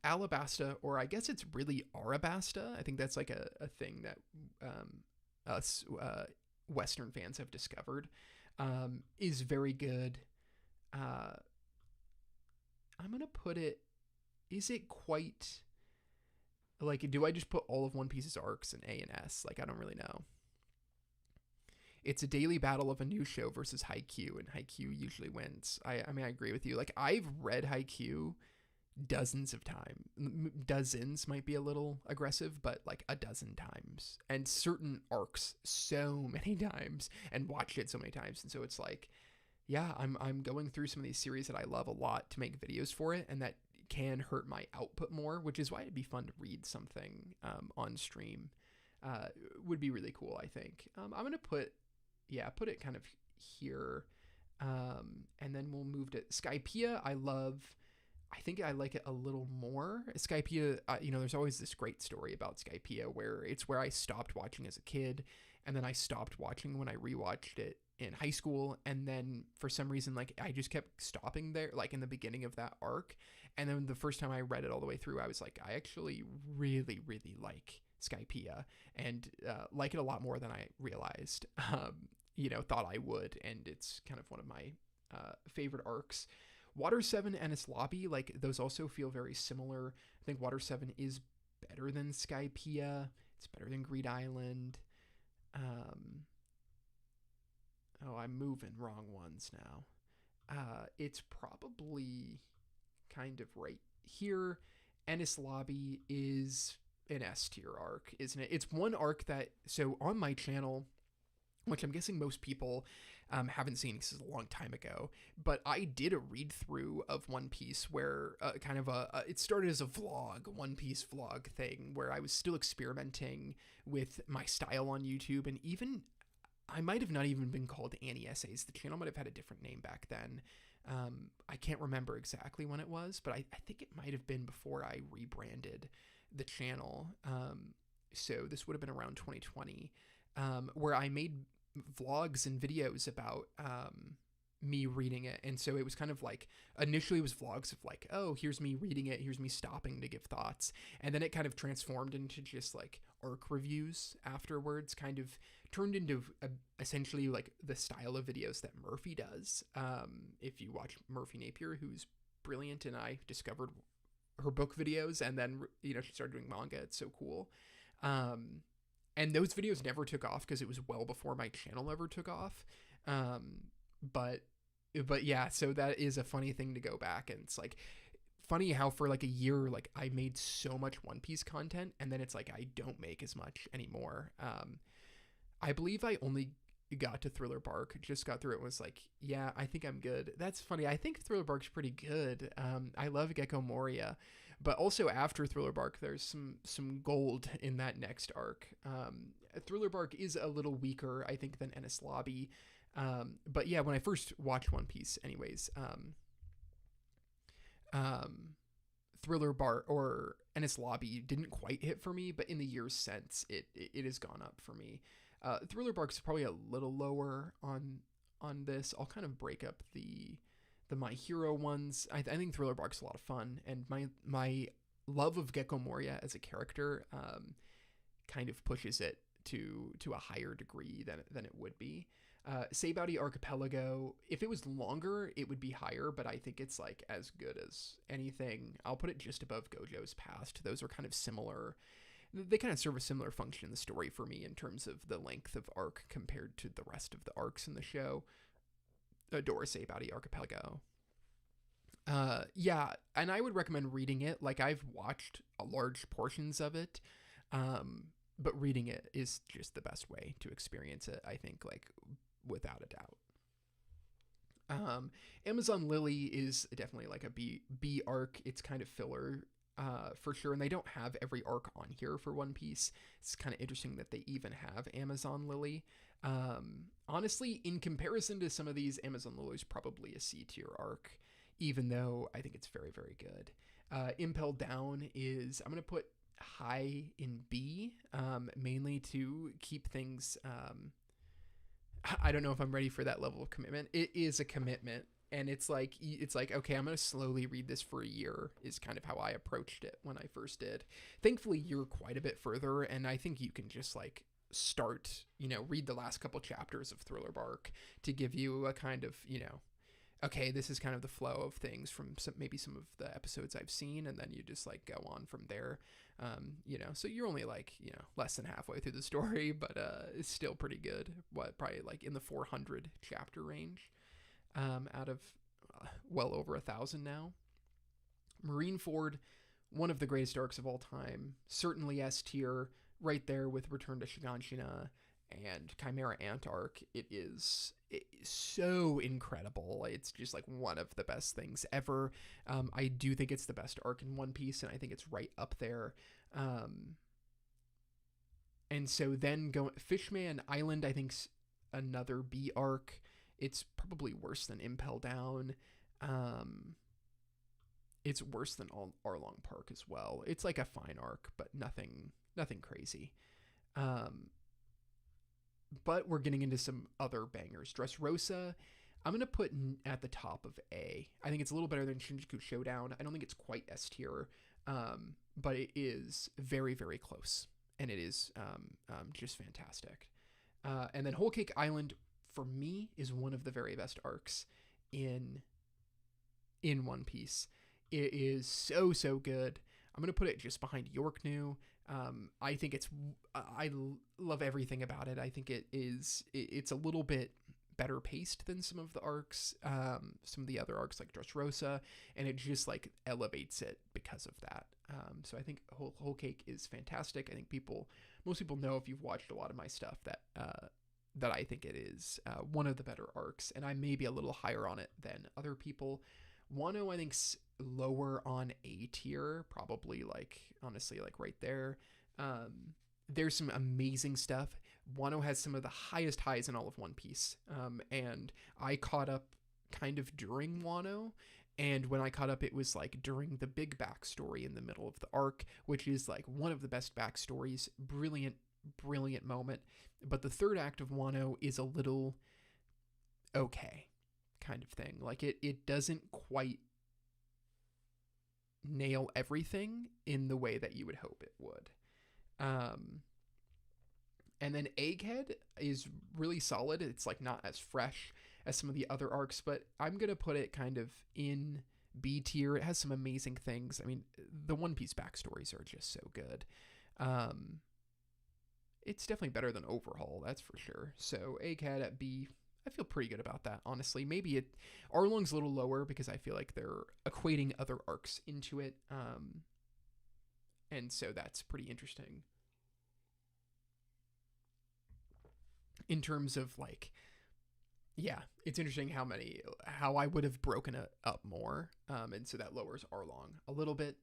Alabasta, or I guess it's really Arabasta. I think that's like a thing that us Western fans have discovered. Is very good. I'm gonna put it. Is it quite? Like, do I just put all of One Piece's arcs in A and S? Like, I don't really know. It's a daily battle of a new show versus Haikyuu, and Haikyuu usually wins. I mean, I agree with you. Like, I've read Haikyuu dozens of times. Dozens might be a little aggressive, but like a dozen times. And certain arcs so many times, and watched it so many times. And so it's like, yeah, I'm going through some of these series that I love a lot to make videos for it, and that can hurt my output more, which is why it'd be fun to read something on stream. Would be really cool, I think. I'm gonna put it kind of here, and then we'll move to Skypiea. I think I like it a little more. Skypiea, there's always this great story about Skypiea where it's where I stopped watching as a kid, and then I stopped watching when I rewatched it in high school, and then for some reason, like, I just kept stopping there, like in the beginning of that arc. And then the first time I read it all the way through, I was like, I actually really, really like Skypiea, and like it a lot more than I realized, thought I would. And it's kind of one of my favorite arcs. Water 7 and its lobby, like, those also feel very similar. I think Water 7 is better than Skypiea. It's better than Greed Island. I'm moving wrong ones now. It's probably kind of right here. Ennis Lobby is an S tier arc, isn't it? It's one arc that, so on my channel, which I'm guessing most people haven't seen, this is a long time ago, but I did a read through of One Piece where it started as a vlog, One Piece vlog thing, where I was still experimenting with my style on YouTube, and even I might have not even been called Annie Essays. The channel might have had a different name back then. I can't remember exactly when it was, but I think it might have been before I rebranded the channel. So this would have been around 2020, where I made vlogs and videos about me reading it. And so it was kind of like, initially it was vlogs of like, oh, here's me reading it, here's me stopping to give thoughts. And then it kind of transformed into just like arc reviews afterwards, kind of turned into essentially like the style of videos that Murphy does. If you watch Murphy Napier, who's brilliant, and I discovered her book videos, and then, she started doing manga. It's so cool. And those videos never took off because it was well before my channel ever took off. But but yeah, so that is a funny thing to go back, and it's like funny how for like a year, like I made so much One Piece content, and then it's like I don't make as much anymore. I believe I only got to Thriller Bark, just got through it, and was like, yeah, I think I'm good. That's funny. I think Thriller Bark's pretty good. I love Gecko Moria, but also after Thriller Bark, there's some gold in that next arc. Thriller Bark is a little weaker, I think, than Ennis Lobby. But yeah, when I first watched One Piece, anyways, Thriller Bark or Ennis Lobby didn't quite hit for me, but in the years since, it has gone up for me. Thriller Bark's probably a little lower on this. I'll kind of break up the My Hero ones. I think Thriller Bark's a lot of fun, and my love of Gecko Moria as a character kind of pushes it to a higher degree than it would be. Sabaody Archipelago, if it was longer, it would be higher, but I think it's like as good as anything. I'll put it just above Gojo's Past. Those are kind of similar. They kind of serve a similar function in the story for me in terms of the length of arc compared to the rest of the arcs in the show. Adore Sabaody Archipelago. Yeah, and I would recommend reading it. Like, I've watched large portions of it, but reading it is just the best way to experience it, I think, like, without a doubt. Amazon Lily is definitely like a B arc. It's kind of filler, for sure, and they don't have every arc on here for One Piece. It's kind of interesting that they even have Amazon Lily. Honestly, in comparison to some of these, Amazon Lily is probably a C tier arc, even though I think it's very, very good. Impel Down is, I'm going to put high in B, mainly to keep things, I don't know if I'm ready for that level of commitment. It is a commitment, and it's like, okay, I'm going to slowly read this for a year is kind of how I approached it when I first did. Thankfully, you're quite a bit further, and I think you can just like start, read the last couple chapters of Thriller Bark to give you a kind of, okay, this is kind of the flow of things from maybe some of the episodes I've seen, and then you just like go on from there. So you're only like, less than halfway through the story, but it's still pretty good. Probably like in the 400 chapter range, out of well over 1,000 now. Marineford, one of the greatest arcs of all time, certainly S tier, right there with Return to Shiganshina and Chimera Ant arc. It is so incredible. It's just like one of the best things ever. I do think it's the best arc in One Piece, and I think it's right up there. And so then Fishman Island, I think's another B arc. It's probably worse than Impel Down. It's worse than Arlong Park as well. It's like a fine arc, but nothing crazy. But we're getting into some other bangers. Dressrosa, I'm going to put at the top of A. I think it's a little better than Shinjuku Showdown. I don't think it's quite S tier, but it is very, very close. And it is just fantastic. And then Whole Cake Island, for me, is one of the very best arcs in One Piece. It is so, so good. I'm going to put it just behind York New. I think I love everything about it. I think it's a little bit better paced than some of the arcs, some of the other arcs like Dressrosa, and it just like elevates it because of that. So I think Whole Cake is fantastic. I think most people know, if you've watched a lot of my stuff, that I think it is one of the better arcs, and I may be a little higher on it than other people. Wano, I think's lower on A tier, probably like honestly like right there. There's some amazing stuff. Wano has some of the highest highs in all of One Piece, and I caught up kind of during Wano, and when I caught up, it was like during the big backstory in the middle of the arc, which is like one of the best backstories. Brilliant moment. But the third act of Wano is a little okay kind of thing. Like it doesn't quite nail everything in the way that you would hope it would. And then Egghead is really solid. It's like not as fresh as some of the other arcs, but I'm going to put it kind of in B tier. It has some amazing things. I mean, the One Piece backstories are just so good. It's definitely better than Overhaul, that's for sure. So Egghead at B, I feel pretty good about that, honestly. Maybe Arlong's a little lower because I feel like they're equating other arcs into it, and so that's pretty interesting in terms of like, yeah, it's interesting how I would have broken it up more, and so that lowers Arlong a little bit.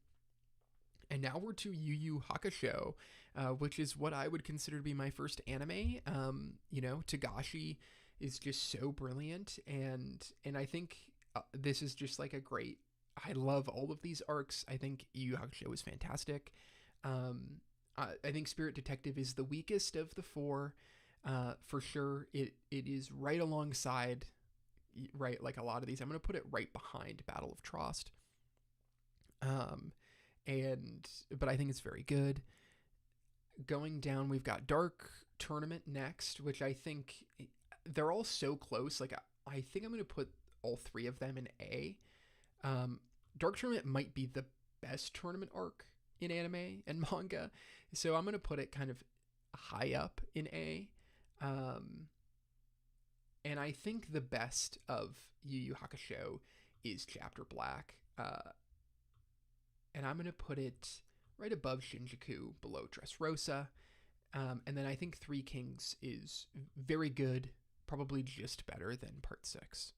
And now we're to Yu Yu Hakusho, which is what I would consider to be my first anime. Togashi is just so brilliant, and I think this is just like a great. I love all of these arcs. I think Yu Yu Hakusho is fantastic. I think Spirit Detective is the weakest of the four, for sure. It is right alongside, right, like a lot of these. I'm gonna put it right behind Battle of Trost. But I think it's very good. Going down, we've got Dark Tournament next, which I think they're all so close. Like, I think I'm going to put all three of them in A. Dark Tournament might be the best tournament arc in anime and manga, so I'm going to put it kind of high up in A. And I think the best of Yu Yu Hakusho is Chapter Black. And I'm going to put it right above Shinjuku, below Dressrosa. And then I think Three Kings is very good, probably just better than Part 6.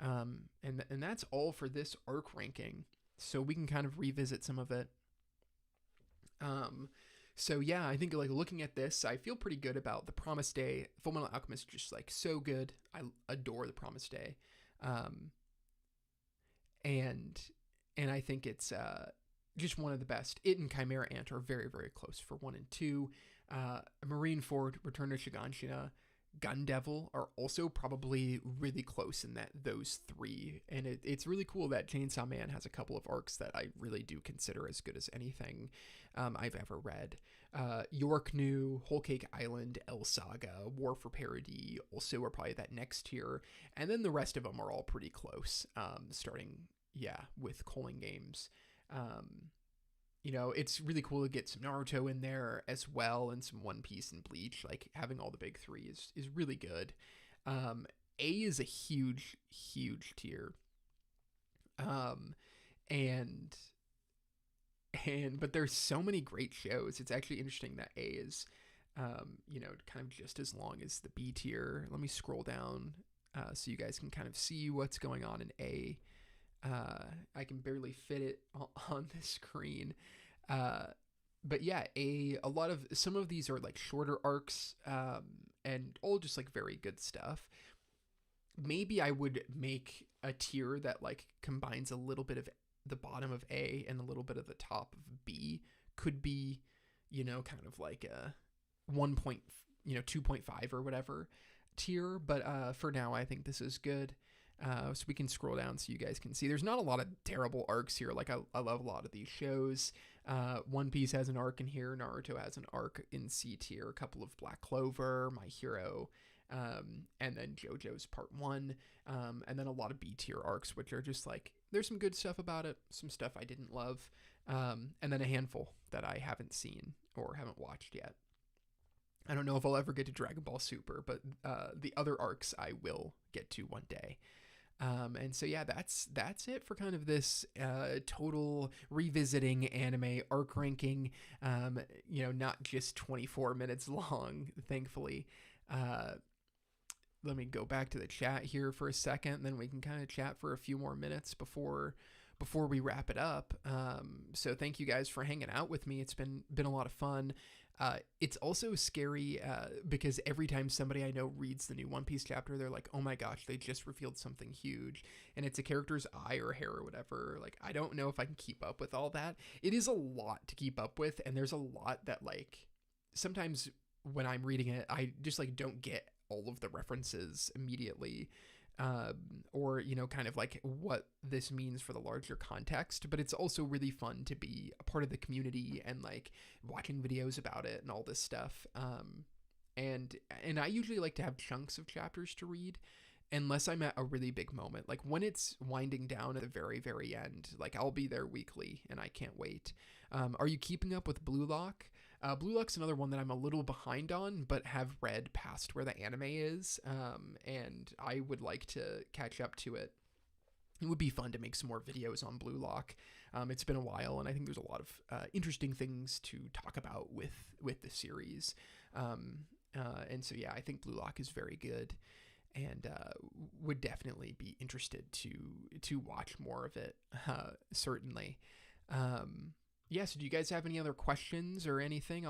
And that's all for this arc ranking. So we can kind of revisit some of it. So yeah, I think like looking at this, I feel pretty good about The Promised Day. Fullmetal Alchemist just like so good. I adore The Promised Day. And I think it's just one of the best. It and Chimera Ant are very, very close for 1 and 2. Marineford, Return to Shiganshina, Gun Devil are also probably really close in those three. And it's really cool that Chainsaw Man has a couple of arcs that I really do consider as good as anything I've ever read. York New, Whole Cake Island, El Saga, War for Parody also are probably that next tier. And then the rest of them are all pretty close, starting, with Culling Games. It's really cool to get some Naruto in there as well, and some One Piece and Bleach. Like, having all the big three is really good. A is a huge, huge tier. But there's so many great shows. It's actually interesting that A is, kind of just as long as the B tier. Let me scroll down so you guys can kind of see what's going on in A. I can barely fit it on the screen. But yeah, some of these are like shorter arcs, and all just like very good stuff. Maybe I would make a tier that like combines a little bit of the bottom of A and a little bit of the top of B. Could be, kind of like a 2.5 or whatever tier. But for now, I think this is good. So we can scroll down so you guys can see. There's not a lot of terrible arcs here. Like, I love a lot of these shows. One Piece has an arc in here. Naruto has an arc in C tier. A couple of Black Clover, My Hero, and then JoJo's Part 1. And then a lot of B tier arcs, which are just like, there's some good stuff about it, some stuff I didn't love, and then a handful that I haven't seen or haven't watched yet. I don't know if I'll ever get to Dragon Ball Super, but the other arcs I will get to one day. And so yeah, that's it for kind of this total revisiting anime arc ranking. Not just 24 minutes long, thankfully. Let me go back to the chat here for a second, and then we can kind of chat for a few more minutes before we wrap it up. So thank you guys for hanging out with me. It's been a lot of fun. It's also scary because every time somebody I know reads the new One Piece chapter, they're like, oh my gosh, they just revealed something huge. And it's a character's eye or hair or whatever. Like, I don't know if I can keep up with all that. It is a lot to keep up with. And there's a lot that, like, sometimes when I'm reading it, I just, like, don't get all of the references immediately. Or, kind of like what this means for the larger context. But it's also really fun to be a part of the community and like watching videos about it and all this stuff. And I usually like to have chunks of chapters to read unless I'm at a really big moment. Like when it's winding down at the very, very end, like I'll be there weekly and I can't wait. Are you keeping up with Blue Lock? Blue Lock's another one that I'm a little behind on, but have read past where the anime is, and I would like to catch up to it. It would be fun to make some more videos on Blue Lock. It's been a while, and I think there's a lot of interesting things to talk about with the series. And so, yeah, I think Blue Lock is very good, and would definitely be interested to watch more of it, certainly. Yeah, so do you guys have any other questions or anything?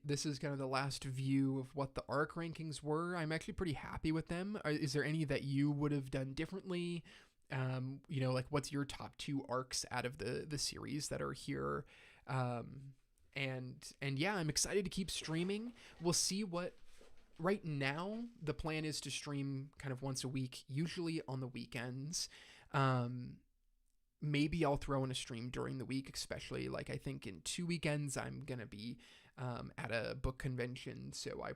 This is kind of the last view of what the arc rankings were. I'm actually pretty happy with them. Is there any that you would have done differently? Like what's your top 2 arcs out of the series that are here? And yeah, I'm excited to keep streaming. We'll see what. Right now, the plan is to stream kind of once a week, usually on the weekends. Maybe I'll throw in a stream during the week, especially like I think in 2 weekends I'm gonna be at a book convention, so I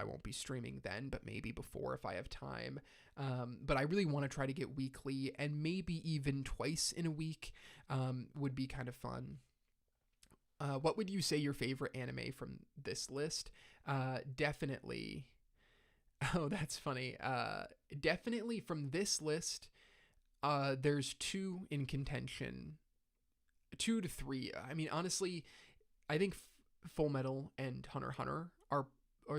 won't be streaming then, but maybe before if I have time. But I really want to try to get weekly, and maybe even twice in a week would be kind of fun. What would you say your favorite anime from this list? Definitely. Oh, that's funny. Definitely from this list. There's 2 in contention, 2 to 3. I mean, honestly, I think Full Metal and Hunter x Hunter are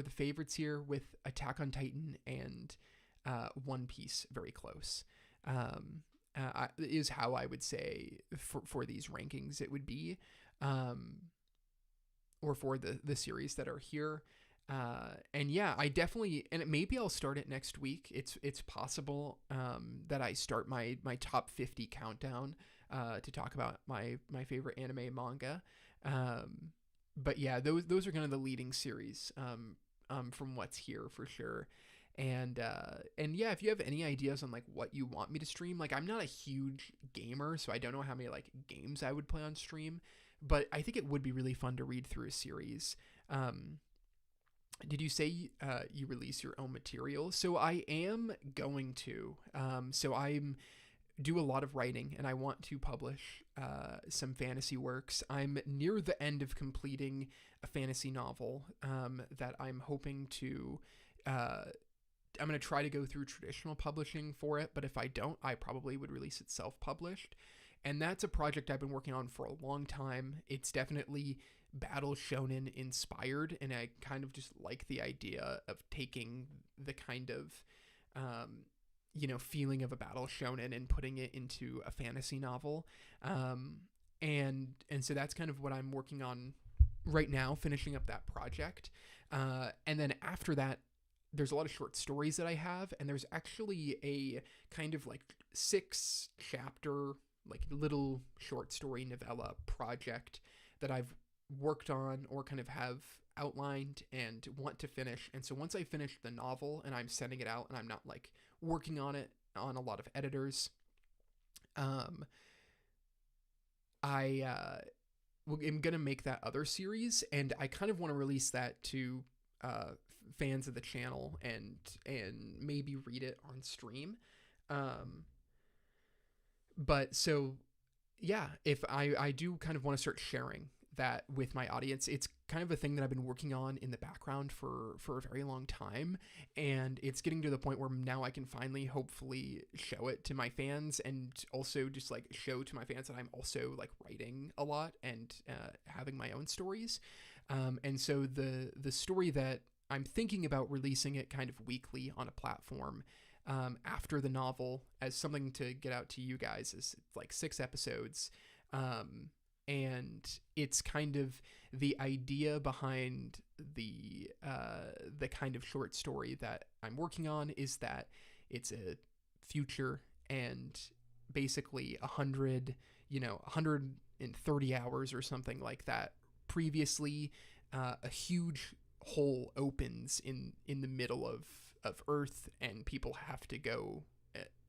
the favorites here, with Attack on Titan and One Piece very close. Is how I would say for these rankings it would be, or for the series that are here. And yeah, I definitely, and maybe I'll start it next week. It's possible that I start my top 50 countdown to talk about my favorite anime manga. But yeah, those are kind of the leading series from what's here for sure. And yeah, if you have any ideas on like what you want me to stream, like I'm not a huge gamer, so I don't know how many like games I would play on stream, but I think it would be really fun to read through a series. Did you say you release your own material? So I am going to. So I'm do a lot of writing, and I want to publish some fantasy works. I'm near the end of completing a fantasy novel that I'm hoping to. I'm going to try to go through traditional publishing for it, but if I don't, I probably would release it self-published. And that's a project I've been working on for a long time. It's definitely battle shonen inspired, and I kind of just like the idea of taking the kind of feeling of a battle shonen and putting it into a fantasy novel. And so that's kind of what I'm working on right now, finishing up that project. And then after that, there's a lot of short stories that I have, and there's actually a kind of like 6-chapter like little short story novella project that I've worked on or kind of have outlined and want to finish. And so once I finish the novel and I'm sending it out and I'm not like working on it on a lot of editors, I am gonna make that other series, and I kind of want to release that to fans of the channel and maybe read it on stream. But so yeah, if I do kind of want to start sharing that with my audience. It's kind of a thing that I've been working on in the background for a very long time, and it's getting to the point where now I can finally hopefully show it to my fans, and also just like show to my fans that I'm also like writing a lot and having my own stories. And so the story that I'm thinking about releasing it kind of weekly on a platform after the novel as something to get out to you guys is like 6 episodes. And it's kind of the idea behind the kind of short story that I'm working on is that it's a future, and basically 130 hours or something like that. Previously, a huge hole opens in the middle of Earth, and people have to go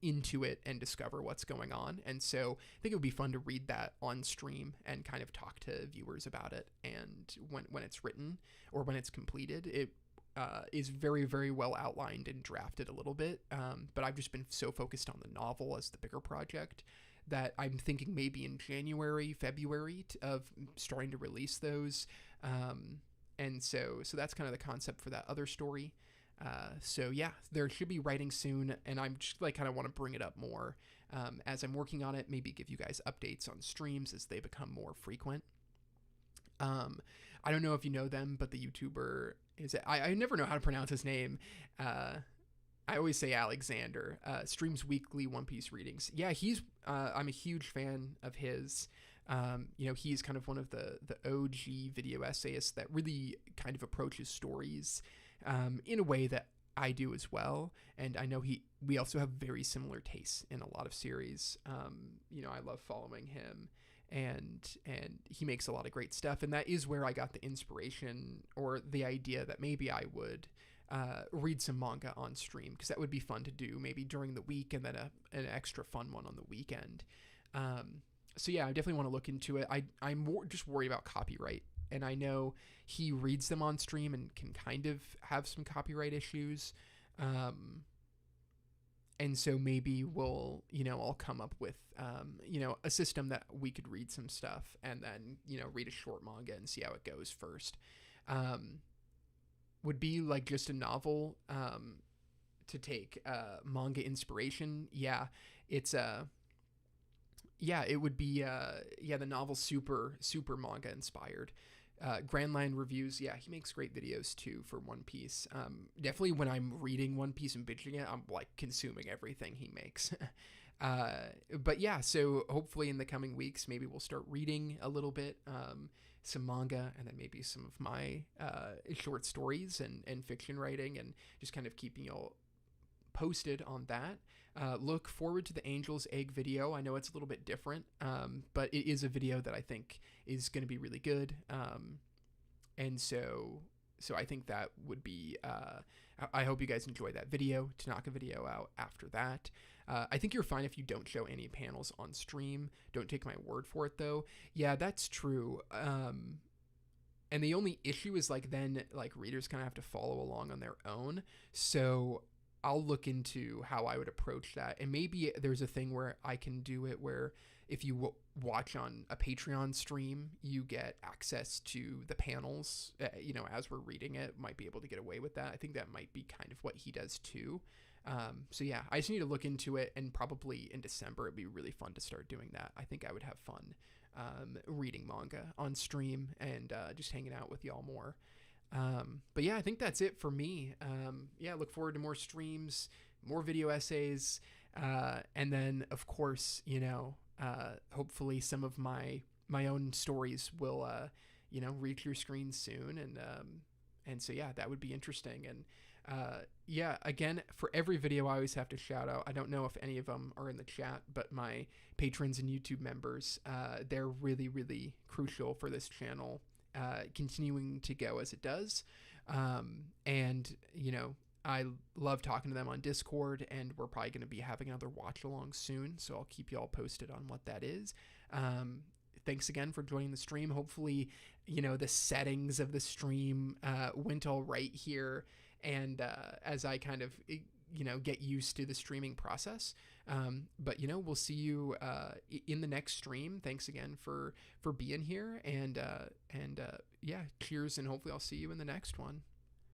into it and discover what's going on. And so I think it would be fun to read that on stream and kind of talk to viewers about it. And when it's written or when it's completed, it is very, very well outlined and drafted a little bit. But I've just been so focused on the novel as the bigger project that I'm thinking maybe in January, February of starting to release those. And so that's kind of the concept for that other story. So yeah, there should be writing soon, and I'm just like kind of want to bring it up more as I'm working on it. Maybe give you guys updates on streams as they become more frequent. I don't know if you know them, but the YouTuber I never know how to pronounce his name. I always say Alexander. Streams weekly One Piece readings. Yeah, I'm a huge fan of his. He's kind of one of the OG video essayists that really kind of approaches stories in a way that I do as well. And I know we also have very similar tastes in a lot of series. I love following him, and he makes a lot of great stuff. And that is where I got the inspiration or the idea that maybe I would read some manga on stream, because that would be fun to do maybe during the week, and then an extra fun one on the weekend. So yeah, I definitely want to look into it. I'm more just worried about copyright, and I know he reads them on stream and can kind of have some copyright issues. And so maybe I'll come up with, a system that we could read some stuff and then, read a short manga and see how it goes first. Would be like just a novel, to take, manga inspiration. Yeah, it's, it would be, the novel's super, super manga inspired. Grand Line Reviews, yeah, he makes great videos too for One Piece. Definitely when I'm reading One Piece and binging it, I'm like consuming everything he makes. But yeah, so hopefully in the coming weeks, maybe we'll start reading a little bit, some manga, and then maybe some of my short stories and fiction writing, and just kind of keeping y'all posted on that. Look forward to the Angel's Egg video. I know it's a little bit different, but it is a video that I think is going to be really good. And so I think that would be, I hope you guys enjoy that video. To knock a video out after that. I think you're fine if you don't show any panels on stream. Don't take my word for it though. Yeah, that's true. And the only issue is then readers kind of have to follow along on their own. So I'll look into how I would approach that. And maybe there's a thing where I can do it where if you watch on a Patreon stream, you get access to the panels, as we're reading it. Might be able to get away with that. I think that might be kind of what he does too. So yeah, I just need to look into it, and probably in December, it'd be really fun to start doing that. I think I would have fun reading manga on stream and just hanging out with y'all more. But yeah, I think that's it for me. Look forward to more streams, more video essays, and then of course, hopefully some of my own stories will, reach your screen soon. And so yeah, that would be interesting. And, again, for every video, I always have to shout out. I don't know if any of them are in the chat, but my patrons and YouTube members, they're really, really crucial for this channel, continuing to go as it does. And I love talking to them on Discord, and we're probably going to be having another watch along soon. So I'll keep you all posted on what that is. Thanks again for joining the stream. Hopefully, the settings of the stream, went all right here. And, as I kind of, get used to the streaming process. But we'll see you, in the next stream. Thanks again for being here, and cheers. And hopefully I'll see you in the next one.